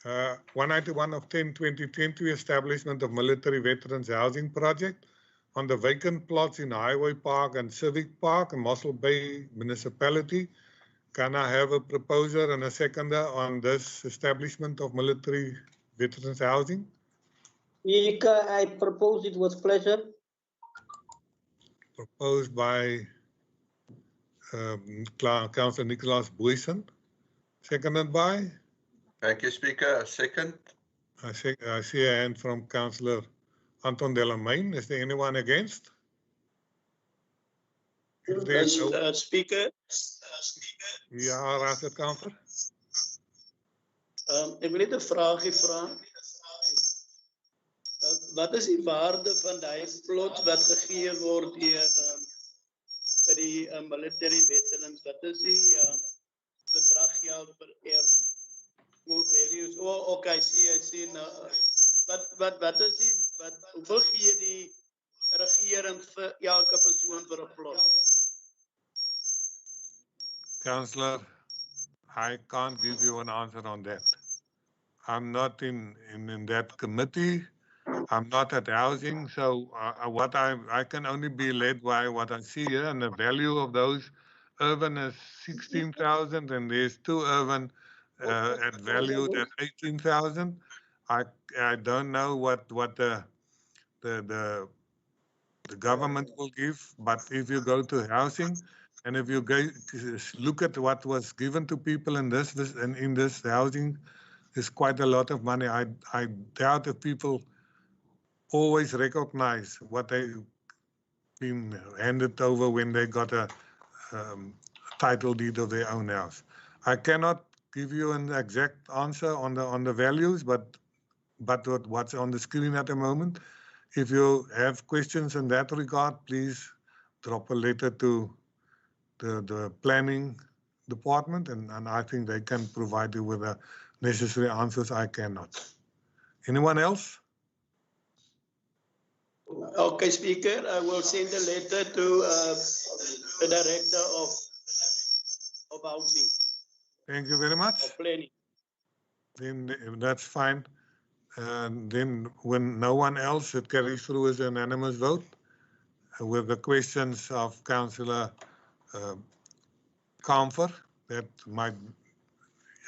191 of 10/2020, establishment of military veterans housing project on the vacant plots in Highway Park and Civic Park in Mossel Bay Municipality. Can I have a proposer and a seconder on this establishment of military veterans housing? Speaker, I propose it with pleasure. Proposed by Councillor Nicholas Boyson. Seconded by? Thank you, Speaker. Second. I see a hand from Councillor Anton Delamain. Is there anyone against? If there's no... Speaker. Ja, Raad Councillor. Ek wil net 'n vraagie vra. Wat is die waarde van daai plot wat gegee word deur vir die military veterans? Wat is die bedrag geld per year? What values? Oh, okay, I see. Wat is die hoeveel gee die regering vir elke persoon vir 'n plot? Councillor, I can't give you an answer on that. I'm not in that committee. I'm not at housing, so what I can only be led by what I see here, and the value of those urban is 16,000, and there's 2 urban at valued at 18,000. I don't know what the government will give, but if you go to housing, and if you look at what was given to people in this housing, is quite a lot of money. I doubt if people always recognize what they've been handed over when they got a title deed of their own house. I cannot give you an exact answer on the values, but what's on the screen at the moment. If you have questions in that regard, please drop a letter to the planning department, and I think they can provide you with the necessary answers. I cannot. Anyone else? Okay, Speaker, I will send a letter to the Director of Housing. Thank you very much. Of Planning. Then that's fine. And then when no one else, it carries through as an unanimous vote with the questions of Councillor Comfort that might,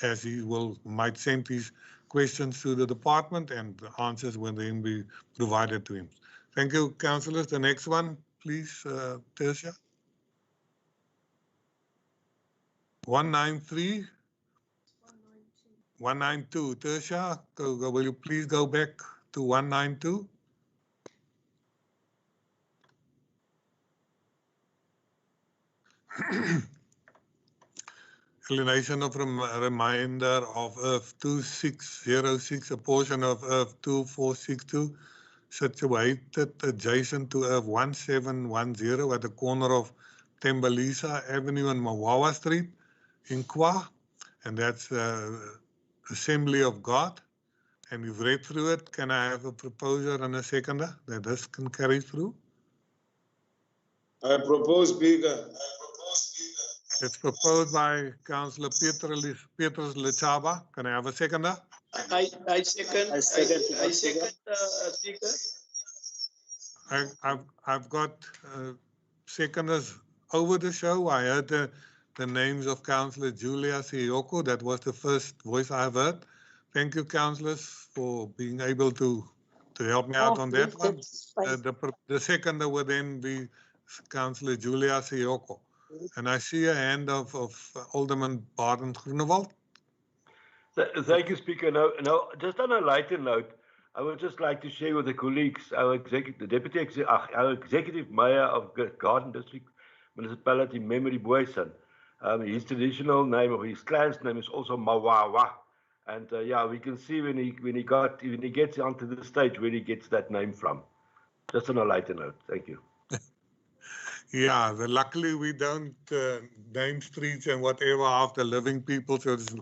as he might send his questions to the department, and the answers will then be provided to him. Thank you, councillors. The next one, please, Tertia. 193. 192. Tertia, will you please go back to 192? Alienation of reminder of Earth 2606, a portion of Earth 2462, situated adjacent to Earth 1710 at the corner of Tembelisa Avenue and Mawawa Street in Kwa, and that's Assembly of God. And you've read through it. Can I have a proposer and a seconder that this can carry through? I propose, Speaker. It's proposed by Councillor Petrus Lechaba. Can I have a seconder? I second, Speaker. I've got seconders over the show. I heard the names of Councillor Julia Siyoko. That was the first voice I've heard. Thank you, councillors, for being able to to help me out on that please, one. that's fine. The seconder would then be Councillor Julia Siyoko. And I see a hand of Alderman Baden Groenewald. Thank you, Speaker. Now, just on a lighter note, I would just like to share with the colleagues our executive mayor of Garden District Municipality, Memory Boyson. His traditional name or his clan's name is also Mawawa, and yeah, we can see when he gets onto the stage where he gets that name from. Just on a lighter note, thank you. Yeah, luckily we don't name streets and whatever after living people, so it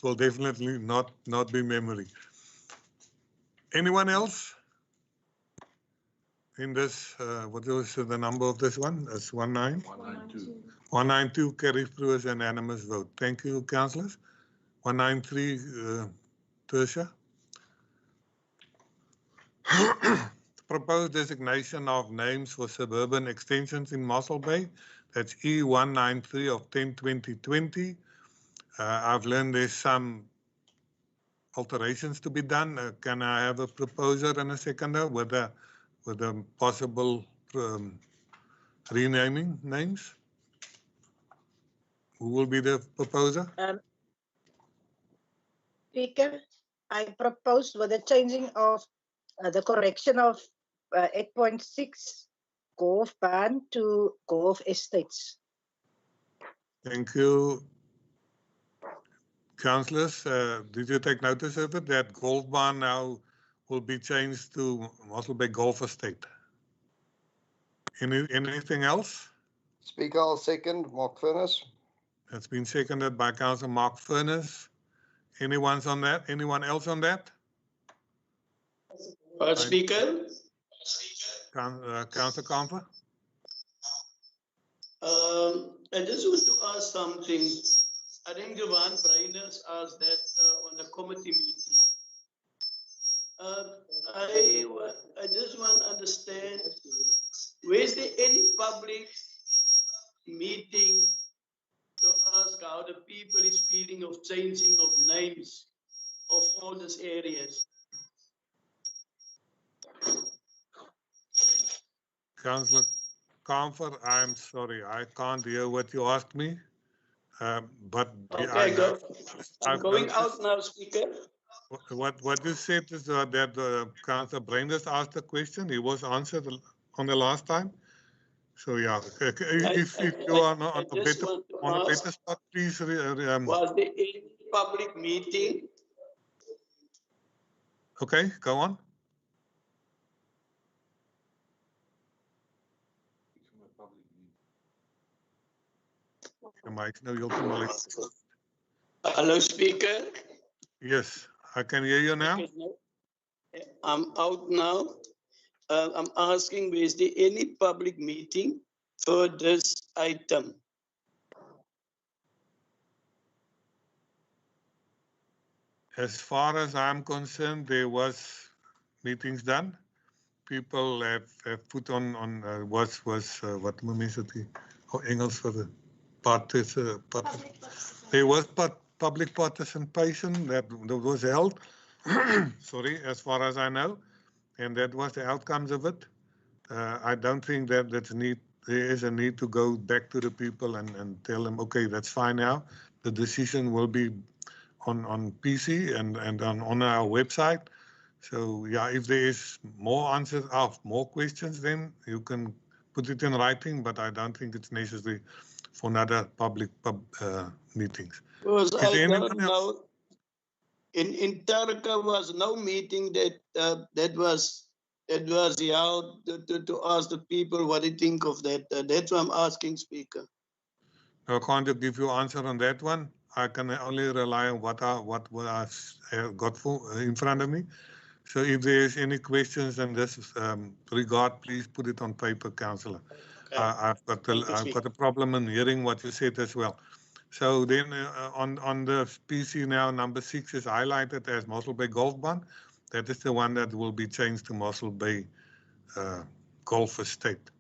will definitely not be memory. Anyone else in this? What was the number of this one? It's 192. 192 carries through as an unanimous vote. Thank you, councillors. 193, Tertia. Proposed designation of names for suburban extensions in Mossel Bay. That's E193 of 10/2020. I've learned there's some alterations to be done. Can I have a proposer and a seconder with a possible renaming names? Who will be the proposer? Speaker, I propose with the changing of the correction of 8.6 golf ban to golf estates. Thank you. Councillors, did you take notice of it, that golf ban now will be changed to Mossel Bay Golf Estate? Anything else? Speaker, I'll second. Mark Furness. That's been seconded by Councillor Mark Furness. Anyone else on that? Speaker. Councillor Kamfer. I just want to ask something. I think Johan Breiners asked that on the committee meeting. I just want to understand, is there any public meeting to ask how the people is feeling of changing of names of all these areas? Councillor Kamfer, I'm sorry, I can't hear what you asked me. But okay, I'm going out now, Speaker. What you said is that Councillor Breiners asked a question. He was answered on the last time. So yeah, if you are not on a better spot, please. Was there any public meeting? Okay, go on. Hello, Speaker. Yes, I can hear you now. I'm out now. I'm asking, is there any public meeting for this item? As far as I'm concerned, there was meetings done. People have put on what municipality or Engels for the there was public participation that was held. Sorry, as far as I know, and that was the outcomes of it. I don't think that there is a need to go back to the people and tell them, okay, that's fine now. The decision will be on PC and on our website. So yeah, if there is more answers more questions, then you can put it in writing, but I don't think it's necessary for another public meetings. Because I don't know, in Taraka was no meeting that was held to ask the people what they think of that. That's why I'm asking, Speaker. I can't give you an answer on that one. I can only rely on what I've got in front of me. So if there is any questions in this regard, please put it on paper, Councillor. Okay. I've got a problem in hearing what you said as well. So then on the PC now, number 6 is highlighted as Mossel Bay Golf Ban. That is the one that will be changed to Mossel Bay Golf Estate.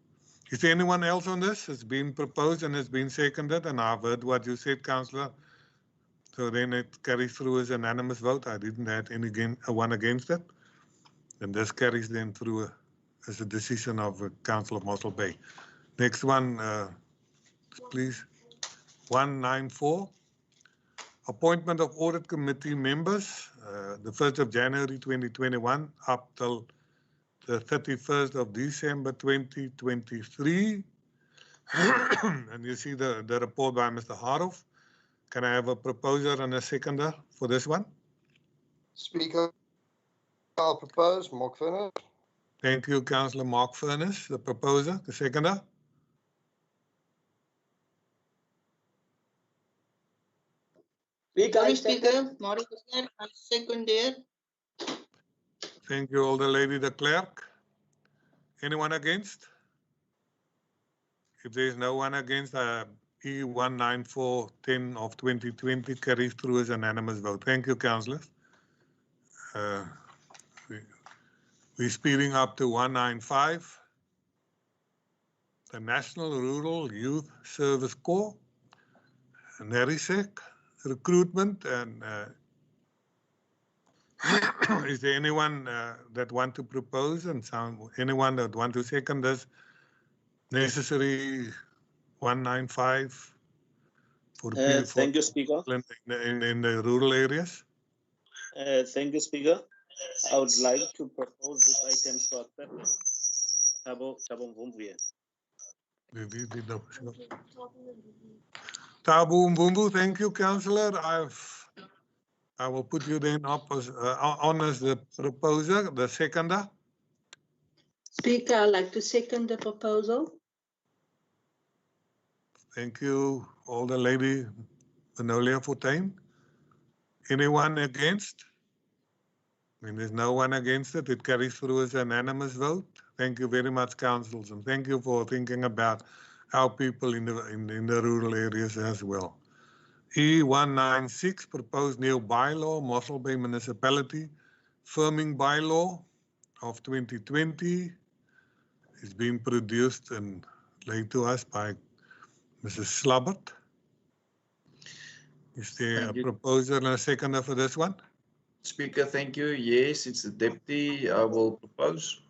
Is there anyone else on this? It's been proposed and it's been seconded, and I've heard what you said, Councillor. So then it carries through as an unanimous vote. I didn't add one against it. And this carries then through as a decision of the Council of Mossel Bay. Next one, please. 194. Appointment of Audit Committee members, the 1st of January 2021 up till the 31st of December 2023. And you see the report by Mr. Haroff. Can I have a proposer and a seconder for this one? Speaker, I'll propose Mark Furnace. Thank you, Councillor Mark Furnace, the proposer, the seconder. Sorry, Speaker, Maurice, I second there. Thank you, Older Lady, the clerk. Anyone against? If there is no one against, E19410 of 2020 carries through as unanimous vote. Thank you, councillors. We're speeding up to 195. The National Rural Youth Service Corps, NERISEC, recruitment, and is there anyone that want to propose and anyone that want to second this necessary 195 for thank you, Speaker. In the rural areas? Thank you, Speaker. I would like to propose this item for acceptance. Thabo Mvumvuye. Thabo Mvumvu, thank you, Councillor. I will put you then up as, on as the proposer, the seconder. Speaker, I'd like to second the proposal. Thank you, Older Lady Vanolia Fortuin. Anyone against? When there's no one against it, it carries through as an unanimous vote. Thank you very much, councils, and thank you for thinking about our people in the rural areas as well. E196, proposed new bylaw, Mossel Bay Municipality, firming bylaw of 2020 is being produced and laid to us by Mrs. Slabbert. Is there a proposer and a seconder for this one? Speaker, thank you. Yes, it's the deputy. I will propose.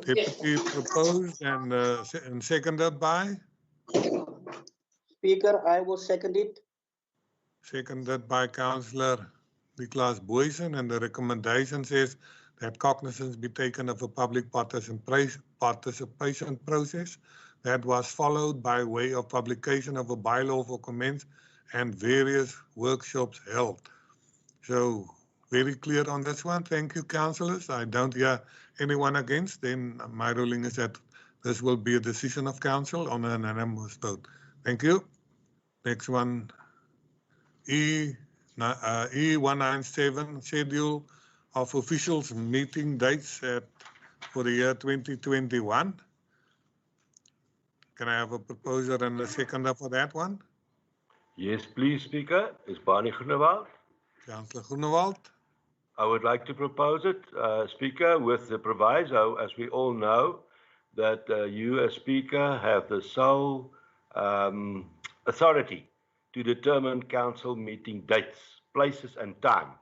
Deputy proposed and seconded by? Speaker, I will second it. Seconded by Councillor Nicholas Boysen, and the recommendation says that cognizance be taken of a public participation process that was followed by way of publication of a bylaw for comments and various workshops held. So very clear on this one. Thank you, councillors. I don't hear anyone against. Then my ruling is that this will be a decision of council on an unanimous vote. Thank you. Next one, E197, schedule of officials meeting dates for the year 2021. Can I have a proposer and a seconder for that one? Yes, please, Speaker. It's Barney Groenewald. Councillor Groenewald. I would like to propose it, Speaker, with the proviso, as we all know, that you as Speaker have the sole authority to determine council meeting dates, places and time.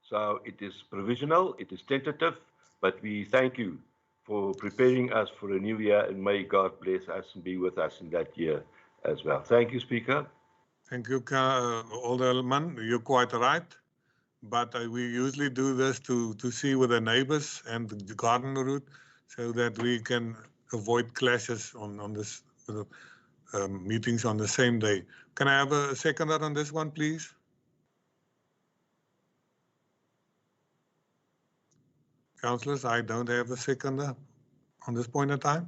So it is provisional, it is tentative, but we thank you for preparing us for a new year, and may God bless us and be with us in that year as well. Thank you, Speaker. Thank you, Alderman. You're quite right. But we usually do this to see with the neighbors and the garden route so that we can avoid clashes on this meetings on the same day. Can I have a seconder on this one, please? Councillors, I don't have a seconder on this point in time.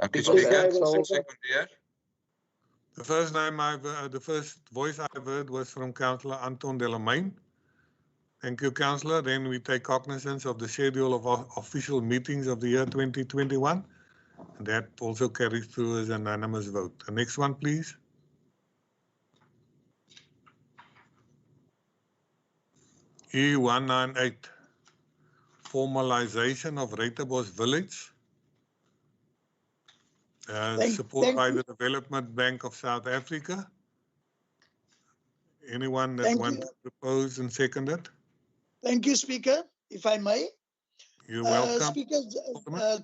Okay, Speaker, second here. The first name the first voice I've heard was from Councillor Anton Delamain. Thank you, Councillor. Then we take cognizance of the schedule of official meetings of the year 2021. And that also carries through as an unanimous vote. The next one, please. E198, formalization of Reiterbos Village. Support by the Development Bank of South Africa. Anyone that wants to propose and second it? Thank you, Speaker. if I may. You're welcome. Speaker,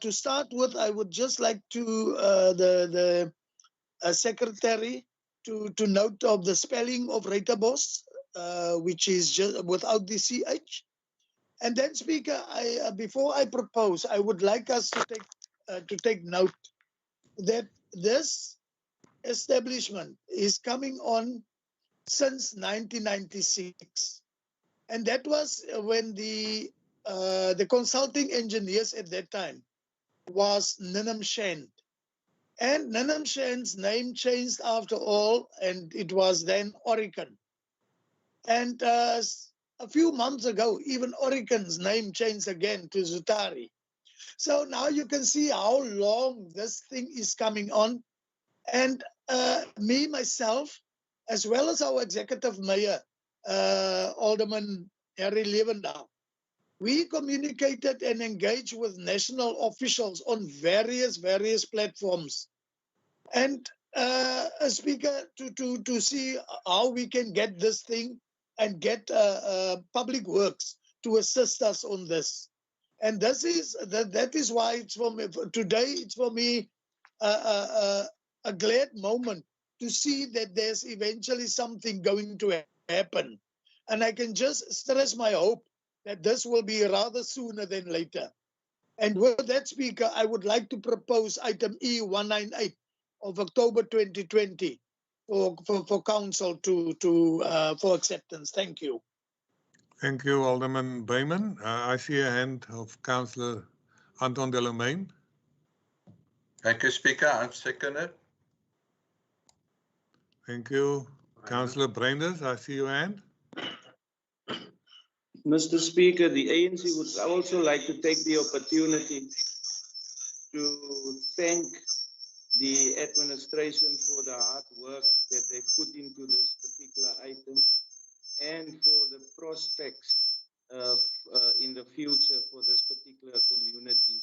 to start with, I would just like to the secretary to note of the spelling of Reiterbos, which is just without the CH. And then, Speaker, before I propose, I would like us to take note that this establishment is coming on since 1996, and that was when the consulting engineers at that time was Ninam Shand. And Ninam Shand's name changed after all, and it was then Orican. And a few months ago, even Orican's name changed again to Zutari. So now you can see how long this thing is coming on. And me, myself, as well as our executive mayor, Alderman Harry Levendaal, we communicated and engaged with national officials on various platforms. And Speaker, to see how we can get this thing and get Public Works to assist us on this. And that is why it's for me today. It's for me a glad moment to see that there's eventually something going to happen. And I can just stress my hope that this will be rather sooner than later. And with that, Speaker, I would like to propose item E198 of October 2020 for Council for acceptance. Thank you. Thank you, Alderman Bayman. I see a hand of Councillor Anton Delamain. Thank you, Speaker. I second it. Thank you. Councillor Breinders, I see your hand. Mr. Speaker, the ANC would also like to take the opportunity to thank the administration for the hard work that they put into this particular item and for the prospects in the future for this particular community.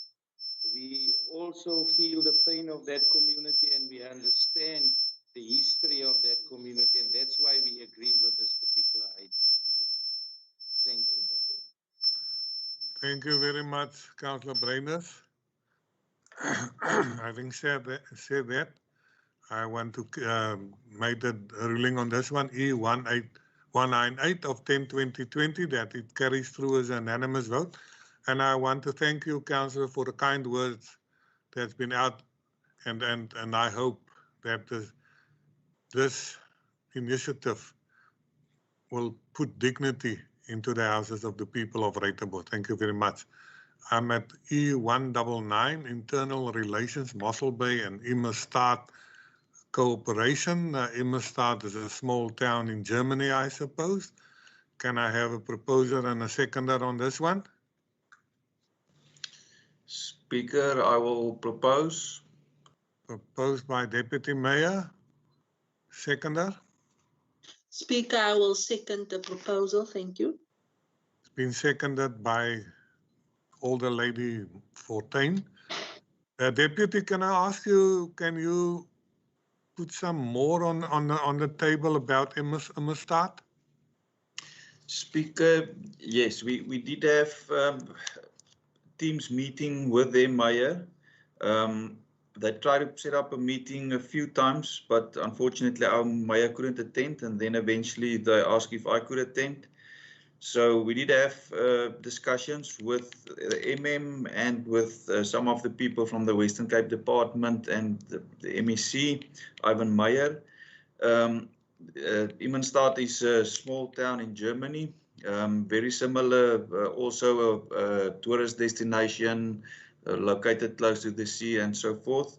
We also feel the pain of that community and we understand the history of that community, and that's why we agree with this particular item. Thank you. Thank you very much, Councillor Breinders. Having said that, I want to make a ruling on this one, E198 of 10/2020, that it carries through as an unanimous vote. And I want to thank you, Councillor, for the kind words that's been out, and I hope that this initiative will put dignity into the houses of the people of Reiterbos. Thank you very much. I'm at E199, Internal Relations, Mossel Bay and Immerstadt Cooperation. Immerstadt is a small town in Germany, I suppose. Can I have a proposer and a seconder on this one? Speaker, I will propose. Proposed by Deputy Mayor. Seconder? Speaker, I will second the proposal. Thank you. It's been seconded by Older Lady Fortuin. Deputy, can I ask you, can you put some more on the table about Immerstadt? Speaker, yes, we did have Teams meeting with their mayor. They tried to set up a meeting a few times, but unfortunately our mayor couldn't attend, and then eventually they asked if I could attend. So we did have discussions with the MM and with some of the people from the Western Cape Department and the MEC, Ivan Meyer. Immenstadt is a small town in Germany, very similar, also a tourist destination, located close to the sea and so forth.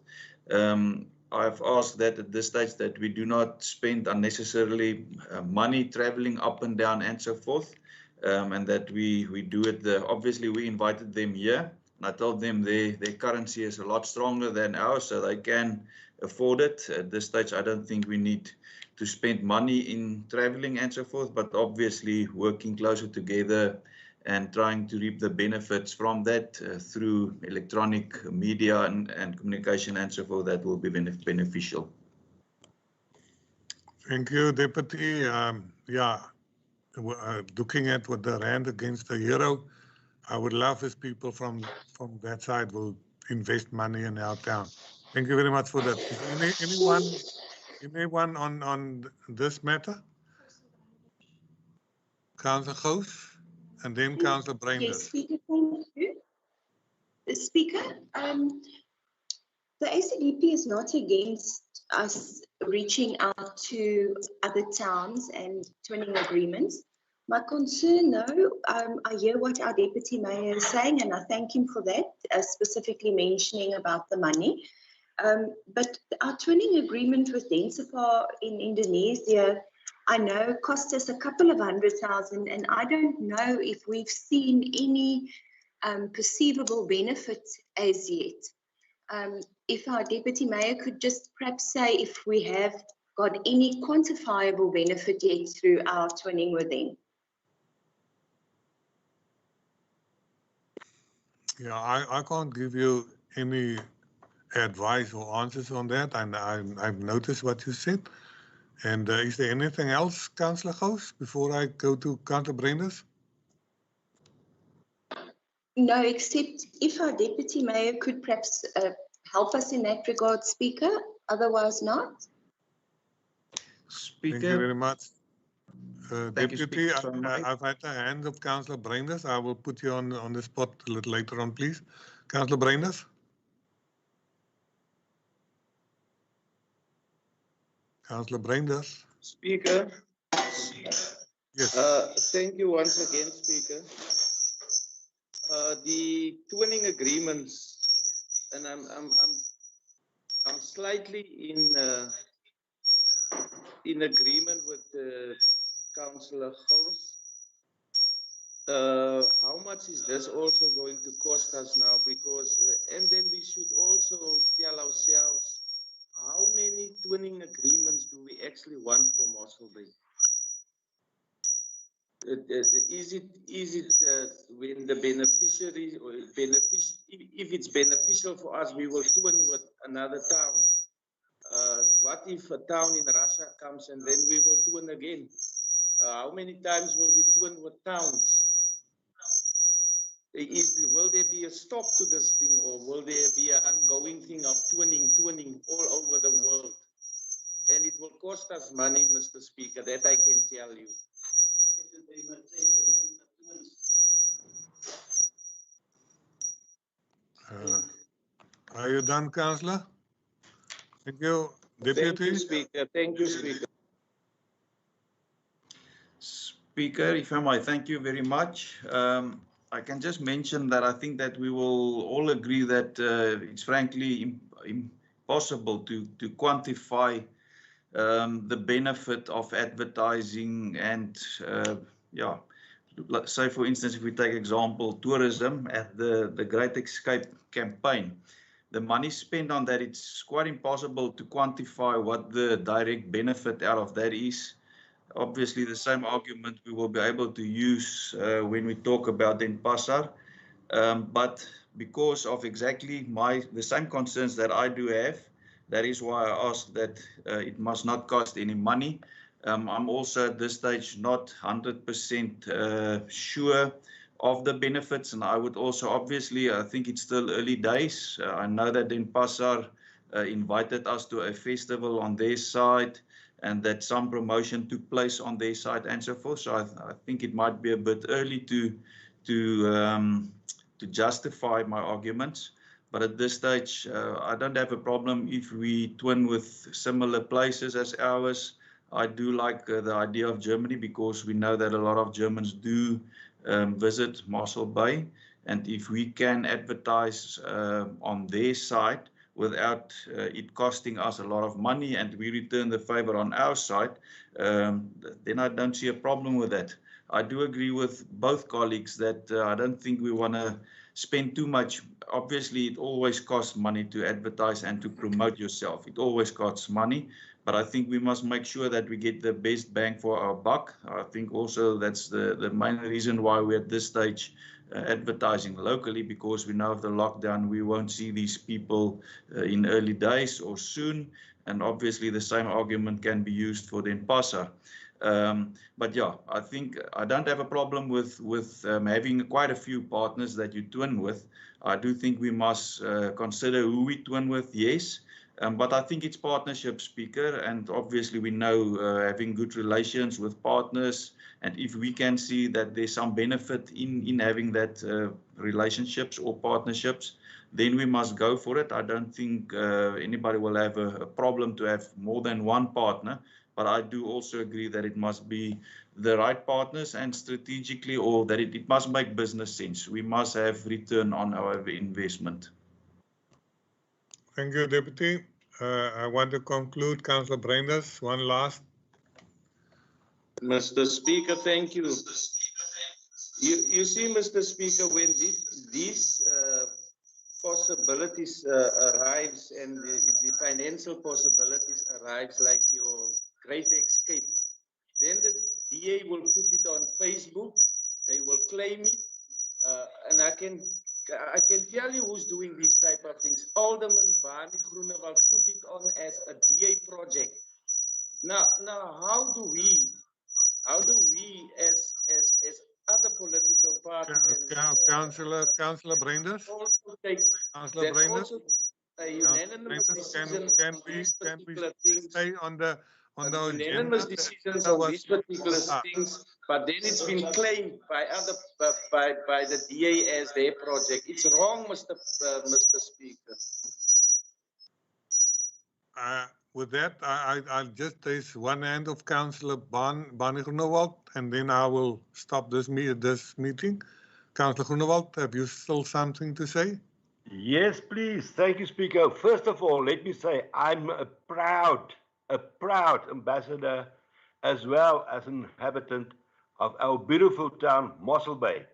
I've asked that at this stage that we do not spend unnecessarily money traveling up and down and so forth, and that we do it. Obviously, we invited them here, and I told them their currency is a lot stronger than ours, so they can afford it. At this stage, I don't think we need to spend money in traveling and so forth, but obviously working closer together and trying to reap the benefits from that through electronic media and communication and so forth, that will be beneficial. Thank you, Deputy. Yeah, looking at what the rand against the euro, I would love if people from that side will invest money in our town. Thank you very much for that. Is there anyone on this matter? Councillor Gous, and then Councillor Breinders. Yes, Speaker, thank you. Speaker, the ACDP is not against us reaching out to other towns and twinning agreements. My concern, though, I hear what our Deputy Mayor is saying, and I thank him for that, specifically mentioning about the money. But our twinning agreement with Densipar in Indonesia, I know, cost us a couple of 100,000, and I don't know if we've seen any perceivable benefit as yet. If our Deputy Mayor could just perhaps say if we have got any quantifiable benefit yet through our twinning with them. Yeah, I can't give you any advice or answers on that, and I've noticed what you said. And is there anything else, Councillor Gous, before I go to Councillor Breinders? No, except if our Deputy Mayor could perhaps help us in that regard, Speaker, otherwise not. Thank you very much. Deputy, Speaker, I've had the hand of Councillor Breinders. I will put you on the spot a little later on, please. Councillor Breinders. Councillor Breinders. Speaker. Yes. Thank you once again, Speaker. The twinning agreements, and I'm slightly in agreement with Councillor Gous. How much is this also going to cost us now? Because and then we should also tell ourselves how many twinning agreements do we actually want for Mossel Bay? Is it when the beneficiary or if it's beneficial for us, we will twin with another town? What if a town in Russia comes and then we will twin again? How many times will we twin with towns? Will there be a stop to this thing, or will there be an ongoing thing of twinning all over the world? And it will cost us money, Mr. Speaker, that I can tell you. Are you done, Councillor? Thank you, Deputy. Thank you, Speaker. Thank you, Speaker. Speaker, if I might, thank you very much. I can just mention that I think that we will all agree that it's frankly impossible to quantify the benefit of advertising and, yeah, say for instance, if we take example, tourism and the Great Escape campaign. The money spent on that, it's quite impossible to quantify what the direct benefit out of that is. Obviously, the same argument we will be able to use when we talk about Denpasar, but because of exactly the same concerns that I do have, that is why I asked that it must not cost any money. I'm also at this stage not 100% sure of the benefits, and I would also obviously, I think it's still early days. I know that Denpasar invited us to a festival on their side, and that some promotion took place on their side and so forth. So I think it might be a bit early to justify my arguments. But at this stage, I don't have a problem if we twin with similar places as ours. I do like the idea of Germany because we know that a lot of Germans do visit Mossel Bay. And if we can advertise on their side, without it costing us a lot of money and we return the favor on our side, then I don't see a problem with that. I do agree with both colleagues that I don't think we want to spend too much. Obviously, it always costs money to advertise and to promote yourself. It always costs money, but I think we must make sure that we get the best bang for our buck. I think also that's the main reason why we're at this stage advertising locally, because we know of the lockdown, we won't see these people in early days or soon. And obviously the same argument can be used for Denpasar. But yeah, I think I don't have a problem with having quite a few partners that you twin with. I do think we must consider who we twin with, yes. But I think it's partnership, Speaker, and obviously we know having good relations with partners, and if we can see that there's some benefit in having that relationships or partnerships, then we must go for it. I don't think anybody will have a problem to have more than one partner, but I do also agree that it must be the right partners and strategically, or that it must make business sense. We must have return on our investment. Thank you, Deputy. I want to conclude, Councillor Breinders, one last. Mr. Speaker, thank you. You see, Mr. Speaker, when these possibilities arrives and the financial possibilities arrives, like your Great Escape, then the DA will put it on Facebook. They will claim it, and I can tell you who's doing these type of things. Alderman Barney Groenewald put it on as a DA project. Now, how do we as other political parties Councillor Breinders, also take Councillor Breinders, also a unanimous decision can we stay on the unanimous agenda? decisions on these particular things, but then it's been claimed by by the DA as their project. It's wrong, Mr. Speaker. With that, I'll just raise one hand of Councillor Barney Groenewald, and then I will stop this meeting. Councillor Groenewald, have you still something to say? Yes, please. Thank you, Speaker. First of all, let me say I'm a proud ambassador, as well as an inhabitant of our beautiful town, Mossel Bay.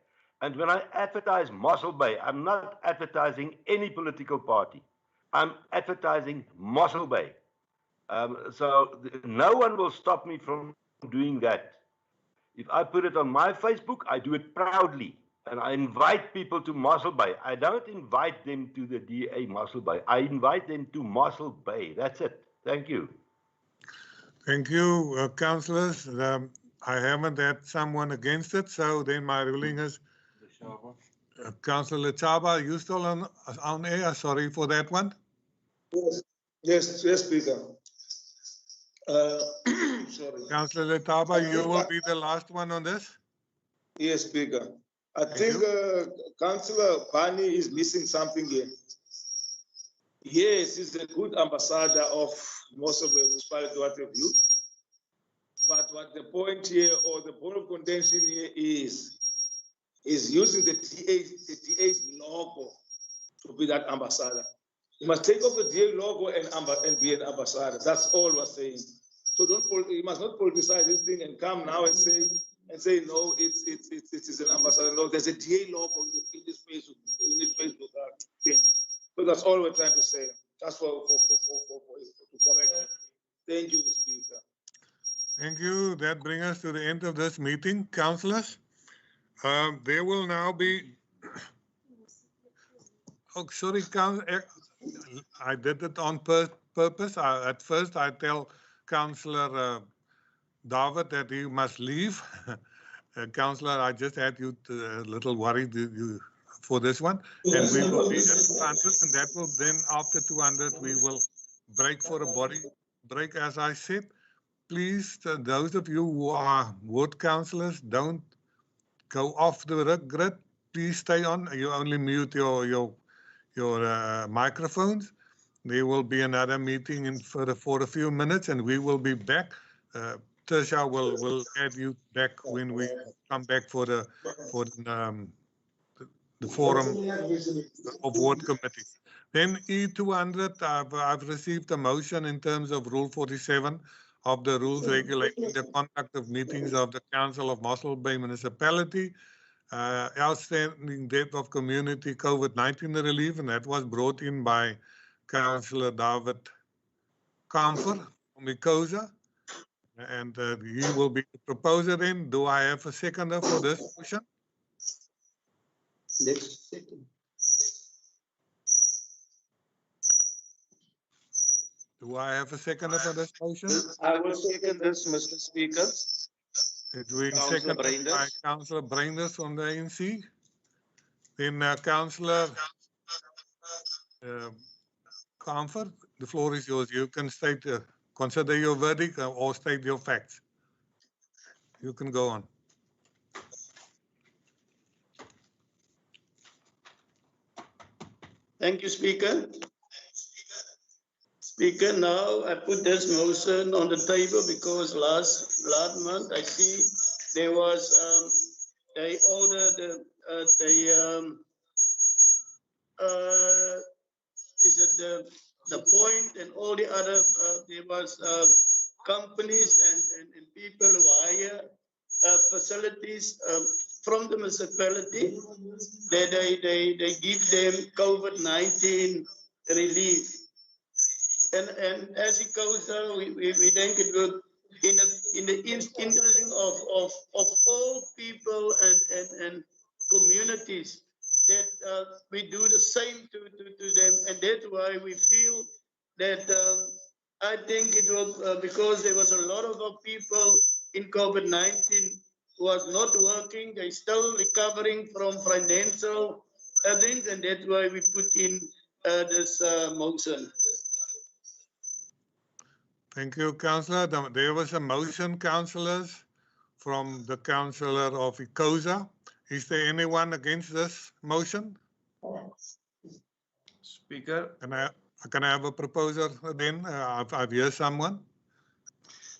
And when I advertise Mossel Bay, I'm not advertising any political party. I'm advertising Mossel Bay. So no one will stop me from doing that. If I put it on my Facebook, I do it proudly. And I invite people to Mossel Bay. I don't invite them to the DA Mossel Bay. I invite them to Mossel Bay. That's it. Thank you. Thank you, councillors. I haven't had someone against it, so then my ruling is Councillor Chaba, are you still on air? Sorry for that one. Yes, Speaker. Sorry. Councillor Letaba, you will be the last one on this. Yes, Speaker. I think Councillor Barney is missing something here. Yes, he's a good ambassador of most of the municipality, what have you. But what the point here, or the point of contention here is using the DA's logo to be that ambassador. You must take off the DA logo and be an ambassador. That's all we're saying. So you must not politicize this thing and come now and say no, it is an ambassador. No, there's a DA logo in this Facebook thing. So that's all we're trying to say. Just to correct you. Thank you, Speaker. Thank you. That brings us to the end of this meeting, councillors. There will now be. Oh, sorry, I did it on purpose. At first, I tell Councillor David that he must leave. Councillor, I just had you a little worried for this one. And we will be at 200, and that will then, after 200, we will break for a body break, as I said. Please, those of you who are ward councillors, don't go off the grid. Please stay on. You only mute your microphones. There will be another meeting for a few minutes, and we will be back. Tertia will add you back when we come back for the forum of ward committee. Then E200, I've received a motion in terms of Rule 47 of the rules regulating the conduct of meetings of the Council of Mossel Bay Municipality. Outstanding debt of community COVID-19 relief, and that was brought in by Councillor David Kamfer from Ikosa, and he will be the proposer then. Do I have a seconder for this motion? Next second. Do I have a seconder for this motion? I will second this, Mr. Speaker. It's being Councillor seconded by Breinders. Councillor Breinders from the ANC. Then Councillor Comfort, the floor is yours. You can state, consider your verdict or state your facts. You can go on. Thank you, Speaker. Speaker, now I put this motion on the table because last month I see there was they ordered is it the point and all the other there was companies and people who hire facilities from the municipality that they give them COVID-19 relief. And as it goes on, we think it will in the interest of all people and communities that we do the same to them, and that's why we feel that I think it will because there was a lot of our people in COVID-19 was not working, they still recovering from financial things, and that's why we put in this motion. Thank you, Councillor. There was a motion, councillors, from the councillor of Ikosa. Is there anyone against this motion? Speaker. Can I have a proposer then? I've heard someone.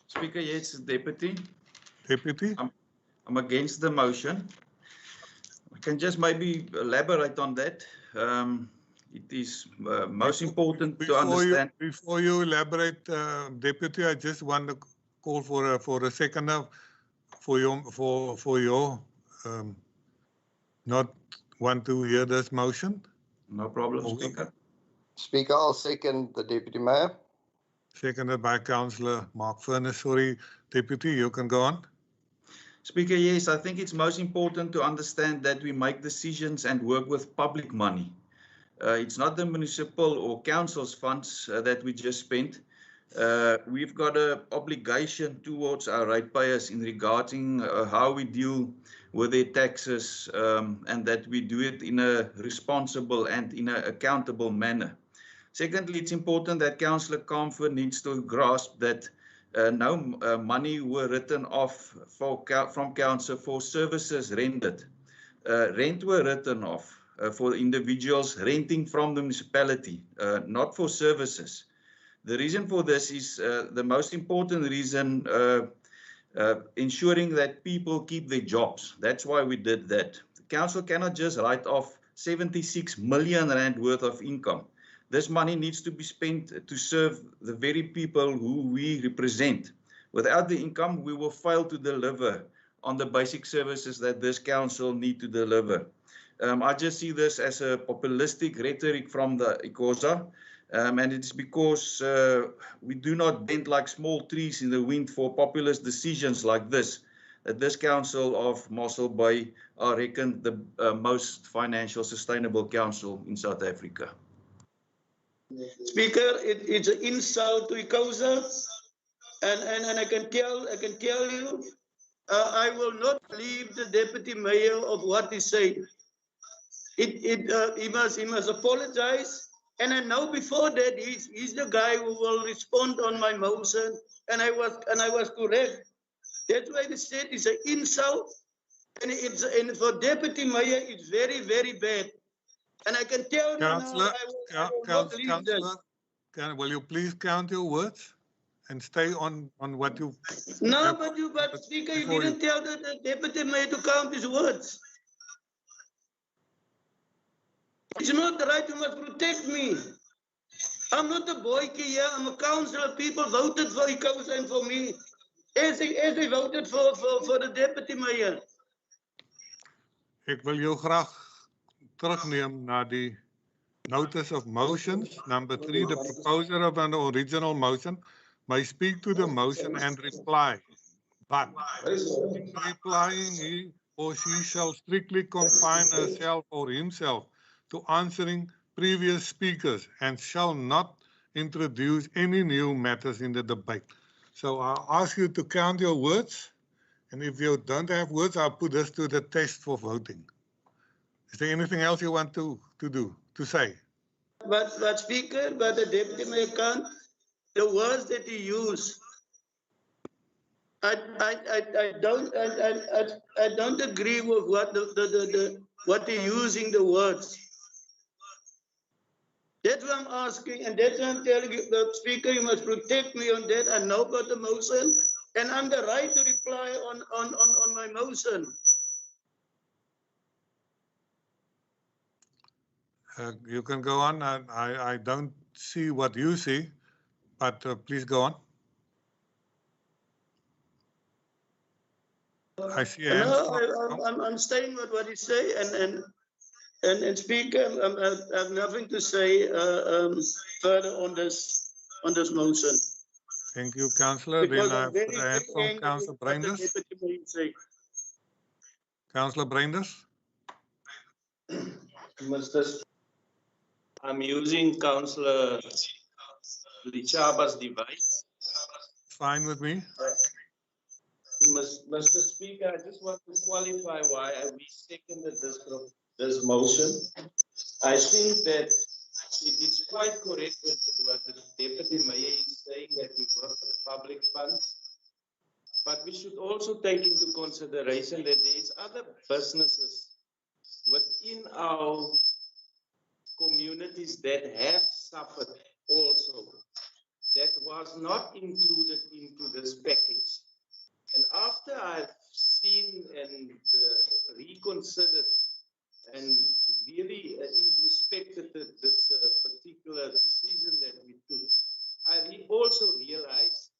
Speaker, yes, Deputy. Deputy? I'm against the motion. I can just maybe elaborate on that. It is most important to understand. Before you elaborate, Deputy, I just want to call for a seconder for your not want to hear this motion. No problem, Speaker. Speaker, I'll second the Deputy Mayor. Seconded by Councillor Mark Furness. Sorry, Deputy, you can go on. Speaker, yes, I think it's most important to understand that we make decisions and work with public money. It's not the municipal or council's funds that we just spent. We've got an obligation towards our ratepayers in regarding how we deal with their taxes and that we do it in a responsible and in an accountable manner. Secondly, it's important that Councillor Comfort needs to grasp that no money were written off from council for services rendered. Rent were written off for individuals renting from the municipality, not for services. The reason for this is the most important reason, ensuring that people keep their jobs. That's why we did that. The council cannot just write off 76 million rand worth of income. This money needs to be spent to serve the very people who we represent. Without the income, we will fail to deliver on the basic services that this council need to deliver. I just see this as a populistic rhetoric from the Ikosa, and it's because we do not bend like small trees in the wind for populist decisions like this, that this council of Mossel Bay are reckoned the most financial sustainable council in South Africa. Speaker, it's an insult to Ikosa, and I can tell you, I will not believe the deputy mayor of what he said. He must apologize, and I know before that he's the guy who will respond on my motion, and I was correct. That's why they said it's an insult, and for deputy mayor it's very, very bad. And I can tell you now, I will not leave this. Will you please count your words and stay on what you... No, but Speaker, you didn't tell the deputy mayor to count his words. It's not right, you must protect me. I'm not a boykie here, I'm a councillor. People voted for Ikosa and for me. As they voted for the deputy mayor. Ek wil jou graag terugneem na die notice of motions. Number 3, the proposer of an original motion may speak to the motion and reply. But in replying, he or she shall strictly confine herself or himself to answering previous speakers and shall not introduce any new matters in the debate. So I'll ask you to count your words, and if you don't have words, I'll put this to the test for voting. Is there anything else you want to say? But Speaker, but the Deputy Mayor can't, the words that he used, I don't agree with what what he using the words. That's what I'm asking, and that's what I'm telling you, the Speaker, you must protect me on that. I know about the motion, and I'm the right to reply on my motion. You can go on. I don't see what you see, but please go on. I see a hand. No, I'm staying with what he say, and Speaker, I have nothing to say further on this motion. Thank you, Councillor. Because Then I I'm put very, a hand very from angry Councillor with what the Breinders. Deputy Mayor say. Councillor Breinders. Mr. I'm using Councillor Lichaba's device. Fine with me. Mr. Speaker, I just want to qualify why we seconded this motion. I think that it is quite correct what the Deputy Mayor is saying, that we work with public funds. But we should also take into consideration that there is other businesses within our communities that have suffered also, that was not included into this package. And after I've seen and reconsidered and really introspected this particular decision that we took, I also realized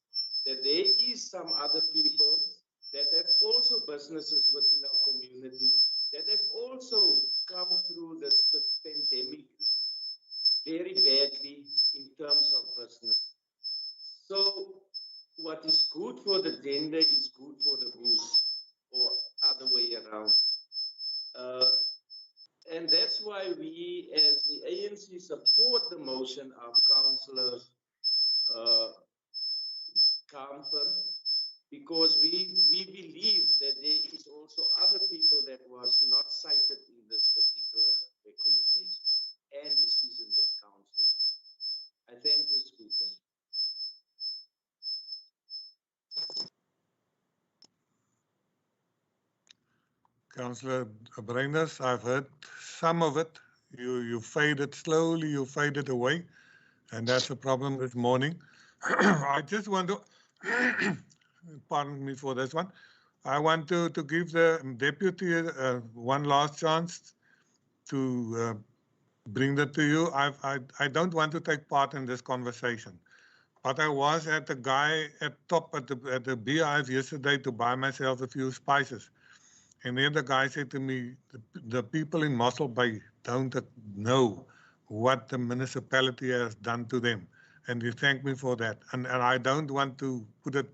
that there is some other people that have also businesses within our community that have also come through this pandemic very badly in terms of business. So what is good for the gender is good for the goose, or other way around. And that's why we, as the ANC, support the motion of Councillor Kamfer, because we believe that there is also other people that was not cited in this particular recommendation and decision that council. I thank you, Speaker. Councillor Breinders, I've heard some of it. You faded slowly, you faded away, and that's a problem this morning. I just want to, pardon me for this one, I want to give the deputy one last chance to bring that to you. I don't want to take part in this conversation, but I was at the guy at top at the beehive yesterday to buy myself a few spices. And then the guy said to me, the people in Mossel Bay don't know what the municipality has done to them. And he thanked me for that. And I don't want to put it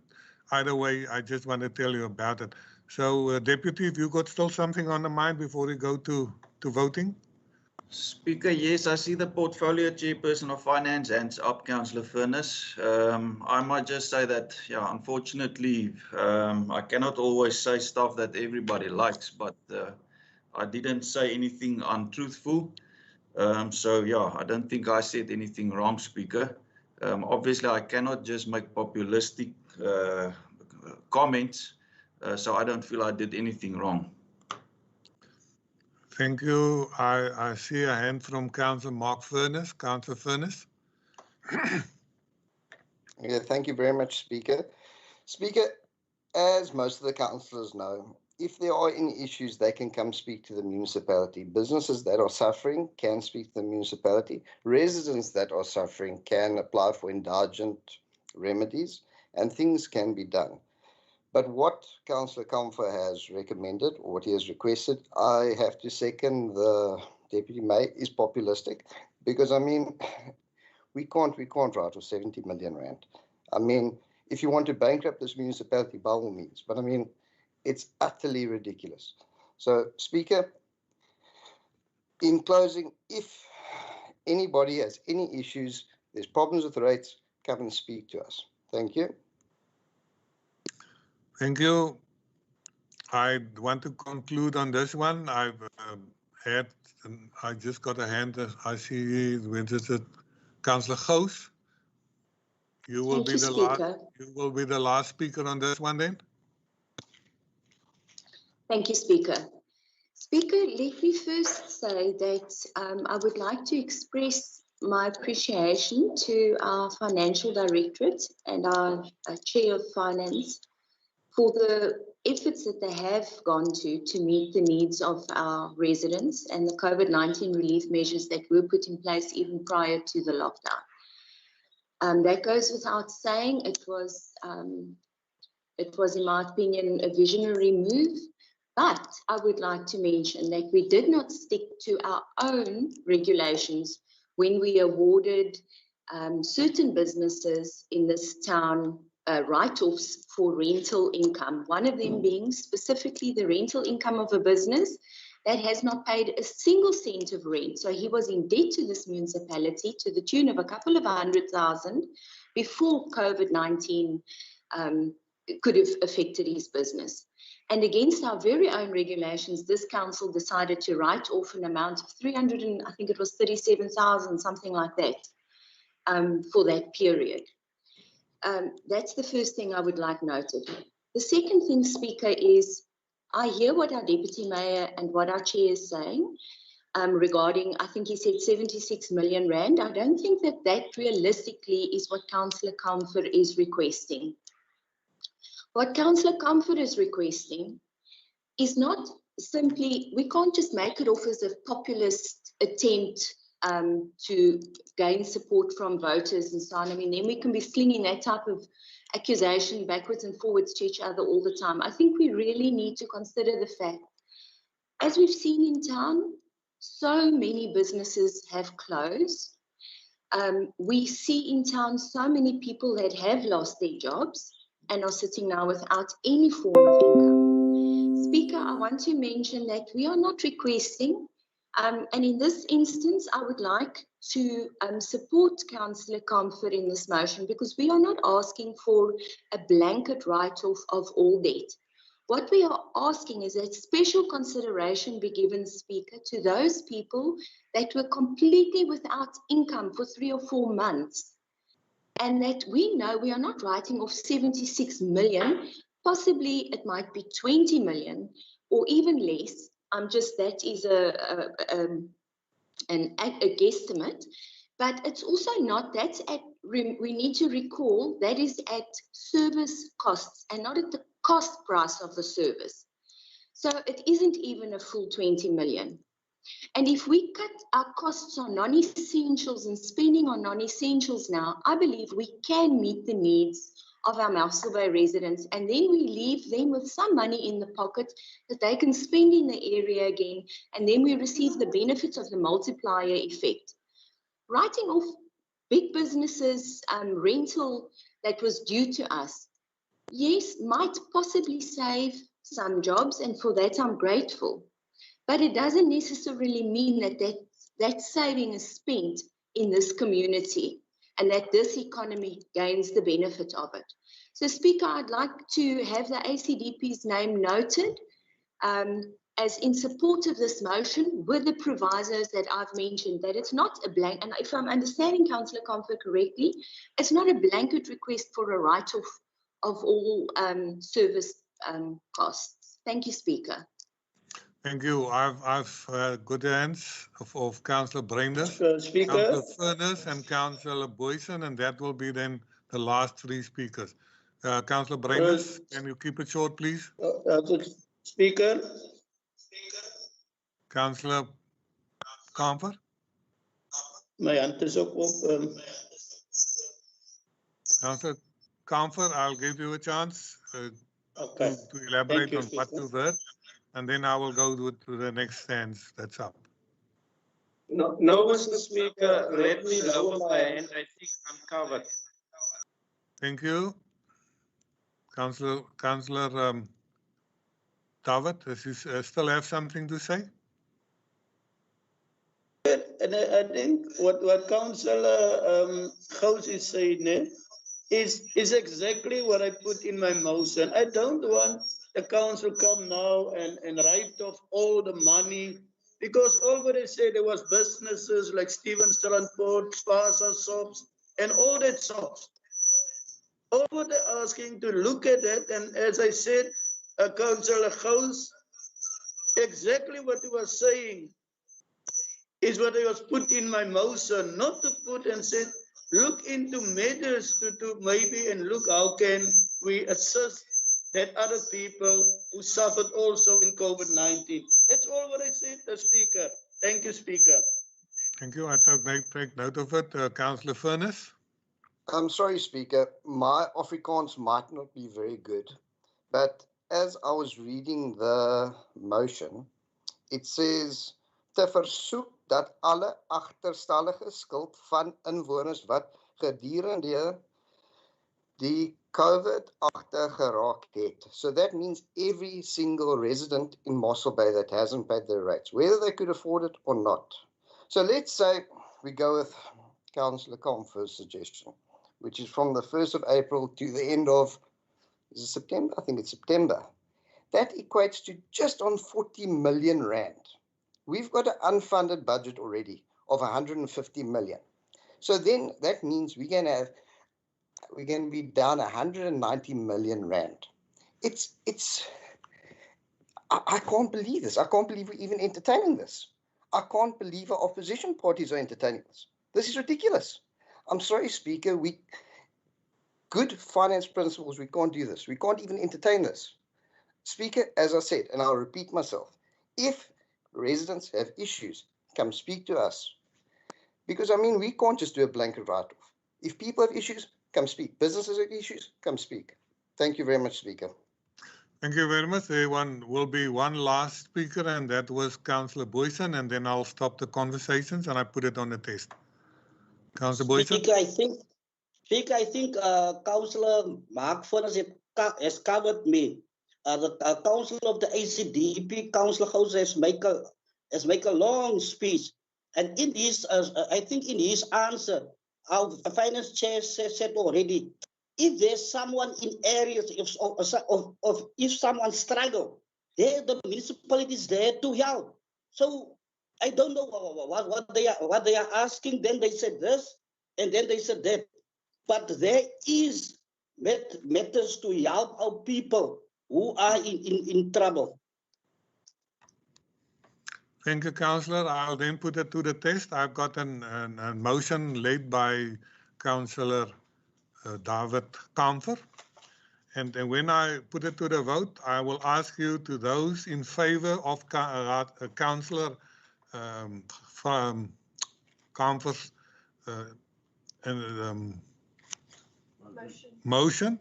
either way. I just want to tell you about it. So, Deputy, if you got still something on the mind before we go to voting? Speaker, yes, I see the portfolio chairperson of finance hands up, Councillor Furness. I might just say that, yeah, unfortunately, I cannot always say stuff that everybody likes, but I didn't say anything untruthful. So, yeah, I don't think I said anything wrong, Speaker. Obviously, I cannot just make populistic comments, so I don't feel I did anything wrong. Thank you. I see a hand from Councillor Mark Furness. Councillor Furness. Yeah, thank you very much, Speaker. Speaker, as most of the councillors know, if there are any issues, they can come speak to the municipality. Businesses that are suffering can speak to the municipality. Residents that are suffering can apply for indulgent remedies, and things can be done. But what Councillor Kamfer has recommended, or what he has requested, I have to second the Deputy Mayor, is populistic. Because, I mean, we can't write off 70 million rand. I mean, if you want to bankrupt this municipality, by all means. But, I mean, it's utterly ridiculous. So, Speaker, in closing, if anybody has any issues, there's problems with rates, come and speak to us. Thank you. Thank you. I want to conclude on this one. I've I just got a hand. I see registered Councillor Gous. You will be the last. You will be the last speaker on this one, then. Thank you, Speaker. Speaker, let me first say that I would like to express my appreciation to our Financial Directorate and our Chair of Finance for the efforts that they have gone to meet the needs of our residents and the COVID-19 relief measures that were put in place even prior to the lockdown. That goes without saying. It was, in my opinion, a visionary move. But I would like to mention that we did not stick to our own regulations when we awarded certain businesses in this town write-offs for rental income, one of them being specifically the rental income of a business that has not paid a single cent of rent. So he was in debt to this municipality to the tune of a couple of 100,000 before COVID-19 could have affected his business. And against our very own regulations, this council decided to write off an amount of 300 and I think it was 37,000, something like that, for that period. That's the first thing I would like noted. The second thing, Speaker, is I hear what our Deputy Mayor and what our Chair is saying regarding, I think he said 76 million rand. I don't think that that realistically is what Councillor Comfort is requesting. What Councillor Comfort is requesting is not simply, we can't just make it off as a populist attempt to gain support from voters and so on. I mean, then we can be slinging that type of accusation backwards and forwards to each other all the time. I think we really need to consider the fact, as we've seen in town, so many businesses have closed. We see in town so many people that have lost their jobs and are sitting now without any form of income. Speaker, I want to mention that we are not requesting, and in this instance, I would like to support Councillor Comfort in this motion because we are not asking for a blanket write-off of all debt. What we are asking is that special consideration be given, Speaker, to those people that were completely without income for 3 or 4 months. And that we know we are not writing off 76 million, possibly it might be 20 million or even less. That is a guesstimate, but it's also not, we need to recall that is at service costs and not at the cost price of the service. So it isn't even a full 20 million. And if we cut our costs on non-essentials and spending on non-essentials now, I believe we can meet the needs of our Mossel Bay residents, and then we leave them with some money in the pocket that they can spend in the area again, and then we receive the benefits of the multiplier effect. Writing off big businesses rental that was due to us, yes, might possibly save some jobs, and for that I'm grateful. But it doesn't necessarily mean that saving is spent in this community and that this economy gains the benefit of it. So, Speaker, I'd like to have the ACDP's name noted as in support of this motion with the provisos that I've mentioned, that it's not a blank, and if I'm understanding Councillor Comfort correctly, it's not a blanket request for a write-off of all service costs. Thank you, Speaker. Thank you. I've good hands of Councillor Breinders, Speaker. Councillor Furness, and Councillor Boyson, and that will be then the last 3 speakers. Councillor Breinders, can you keep it short, please? Speaker. Councillor Comfort. My hand is ook op. Councillor Comfort, I'll give you a chance to elaborate on what you've heard, and then I will go to the next hands that's up. No, Mr. Speaker, let me lower my hand. I think I'm covered. Thank you. Councillor David, does you still have something to say? And I think what Councillor Gous is saying is exactly what I put in my motion. I don't want the council come now and write off all the money, because all what they said, there was businesses like Stevens Transport, Spaza shops, and all that shops. All what they're asking to look at it, and as I said, Councillor Gous, exactly what he was saying is what I was put in my motion, not to put and say, look into matters to maybe and look how can we assist that other people who suffered also in COVID-19. That's all what I said, Speaker. Thank you, Speaker. Thank you. I take note of it. Councillor Furness. I'm sorry, Speaker. My Afrikaans might not be very good, but as I was reading the motion, it says te versoek dat alle agterstallige skuld van inwoners wat gedurende die COVID agter geraak het. So that means every single resident in Mossel Bay that hasn't paid their rates, whether they could afford it or not. So let's say we go with Councillor Comfort's suggestion, which is from the 1st of April to the end of, is it September? I think it's September. That equates to just on 40 million rand. We've got an unfunded budget already of 150 million. So then that means we're going to be down 190 million rand. I can't believe this. I can't believe we're even entertaining this. I can't believe our opposition parties are entertaining this. This is ridiculous. I'm sorry, Speaker. Good finance principles, we can't do this. We can't even entertain this. Speaker, as I said, and I'll repeat myself, if residents have issues, come speak to us. Because, I mean, we can't just do a blanket write-off. If people have issues, come speak. Businesses have issues, come speak. Thank you very much, Speaker. Thank you very much. There will be one last speaker, and that was Councillor Boyson, and then I'll stop the conversations and I put it on the test. Councillor Boyson? Speaker, I think Councillor Mark Furness has covered me. The Council of the ACDP, Councillor Gous has make a long speech. And in his, I think in his answer, our finance chair said already, if there's someone in areas, if someone struggle, the municipality is there to help. So I don't know what they are asking. Then they said this, and then they said that. But there is matters to help our people who are in trouble. Thank you, Councillor. I'll then put it to the test. I've got a motion laid by Councillor David Kamfer. And when I put it to the vote, I will ask you to those in favor of Councillor Kamfer's motion.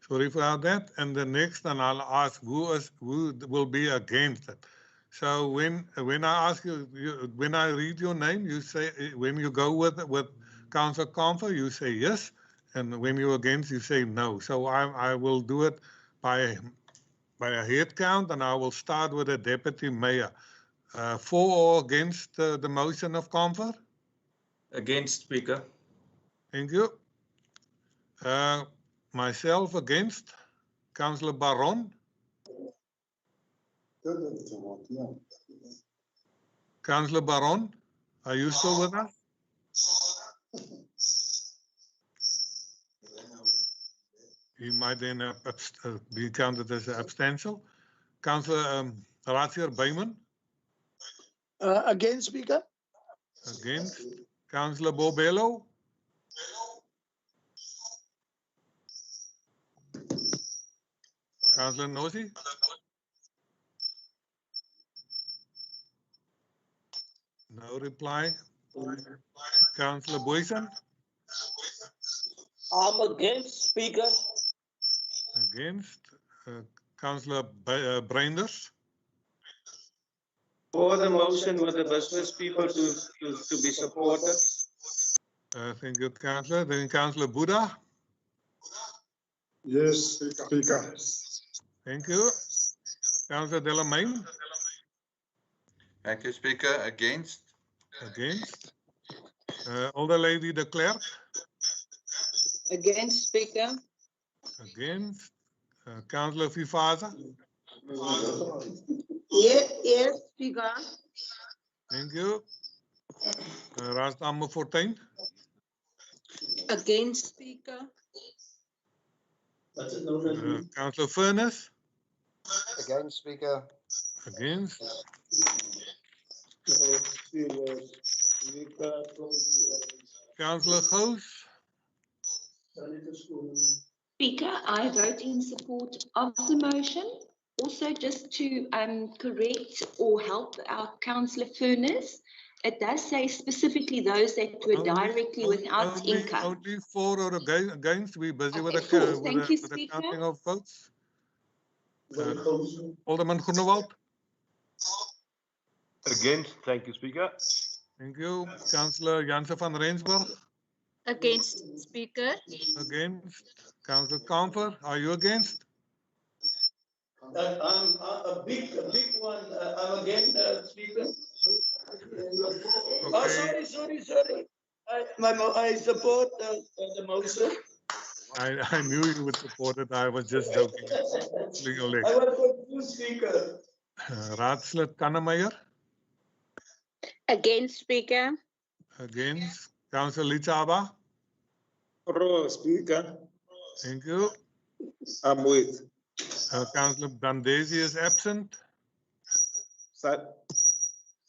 Sorry for that. And the next, and I'll ask who will be against it. So when I ask you, when I read your name, you say, when you go with Councillor Kamfer, you say yes, and when you're against, you say no. So I will do it by a head count, and I will start with the deputy mayor. For or against the motion of Kamfer? Against, Speaker. Thank you. Myself against. Councillor Baron. Councillor Baron, are you still with us? You might then be counted as an abstention. Councillor Razier Beyman. Against, Speaker. Against. Councillor Bobello. Councillor Nosy. No reply. Councillor Boyson. I'm against, Speaker. Against. Councillor Breinders. For the motion with the business people to be supported. Thank you, Councillor. Then Councillor Buddha. Yes, Speaker. Thank you. Councillor Delamain. Thank you, Speaker. Against. Against? Older lady, the clerk? Against, Speaker. Against? Councillor Fifaza? Yes, Speaker. Thank you. Raadsamer Fortuin? Against, Speaker. Councillor Furness? Against, Speaker. Against? Councillor Gous? Speaker, I vote in support of the motion. Also, just to correct or help our Councillor Furness, it does say specifically those that were directly without income. Only for or against? We're busy with Four. the, Thank you, with the Speaker. counting of votes. Alderman Groenewald? Against, thank you, Speaker. Thank you. Councillor Jansen van Rensburg? Against, Speaker. Against. Councillor Kamper, are you against? I'm a big one. I'm again, Speaker. Oh, sorry. I support the motion. I knew you would support it. I was just joking. I was confused, Speaker. Raadslid Kannemeyer? Against, Speaker. Against. Councillor Lichaba? Pro, Speaker. Thank you. I'm with. Councillor Dandesi is absent. Sir,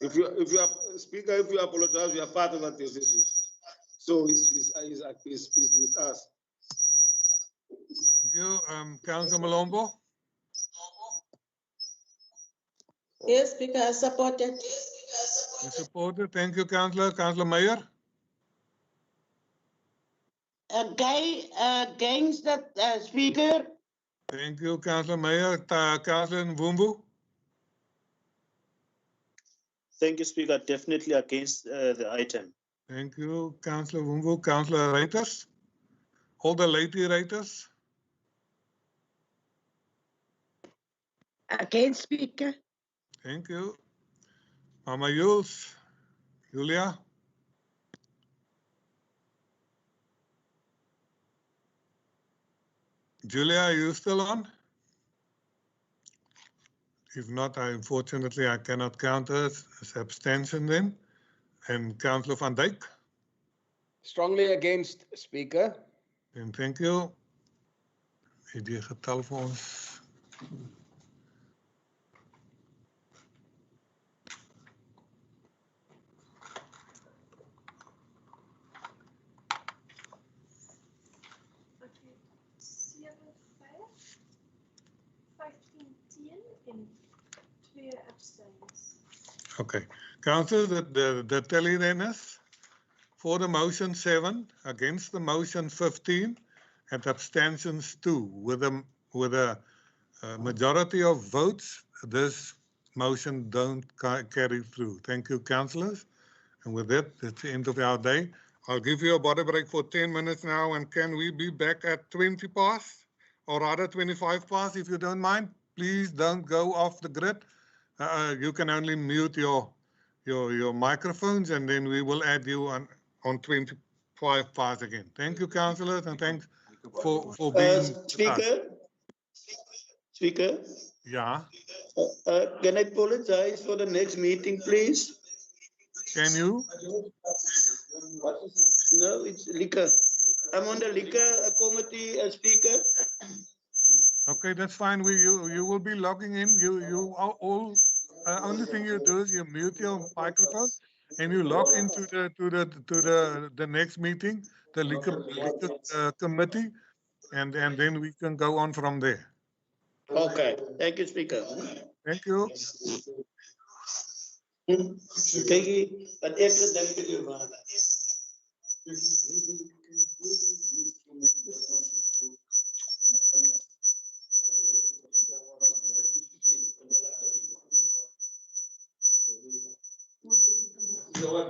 if you are Speaker, if you apologize, we are part of that decision. So he's with us. Thank you. Councillor Malombo? Yes, Speaker, I support it. You support it. Thank you, Councillor. Councillor Meyer? Against that, Speaker. Thank you, Councillor Meyer. Councillor Mvumbu? Thank you, Speaker. Definitely against the item. Thank you, Councillor Mvumbu. Councillor Reiters? All the lady Reiters? Against, Speaker. Thank you. Mama Jules? Julia? Julia, are you still on? If not, unfortunately, I cannot count her as abstention then. And Councillor van Dijk? Strongly against, Speaker. And thank you. Die getal vir ons. Okay. Council, the tally then is for the motion 7, against the motion 15, and abstentions 2. With a majority of votes, this motion don't carry through. Thank you, councillors. And with that, that's the end of our day. I'll give you a body break for 10 minutes now, and can we be back at 20 past, or rather 25 past, if you don't mind? Please don't go off the grid. You can only mute your microphones, and then we will add you on 25 past again. Thank you, councillors, and thanks for being Speaker. Yeah. Can I apologize for the next meeting, please? Can you? No, it's liquor. I'm on the liquor committee, Speaker. Okay, that's fine. You will be logging in. You are all. Only thing you do is you mute your microphone, and you log into the next meeting, the liquor committee, and then we can go on from there. Okay, thank you, Speaker. Thank you. Thank you. But excellent, thank you, man. So what?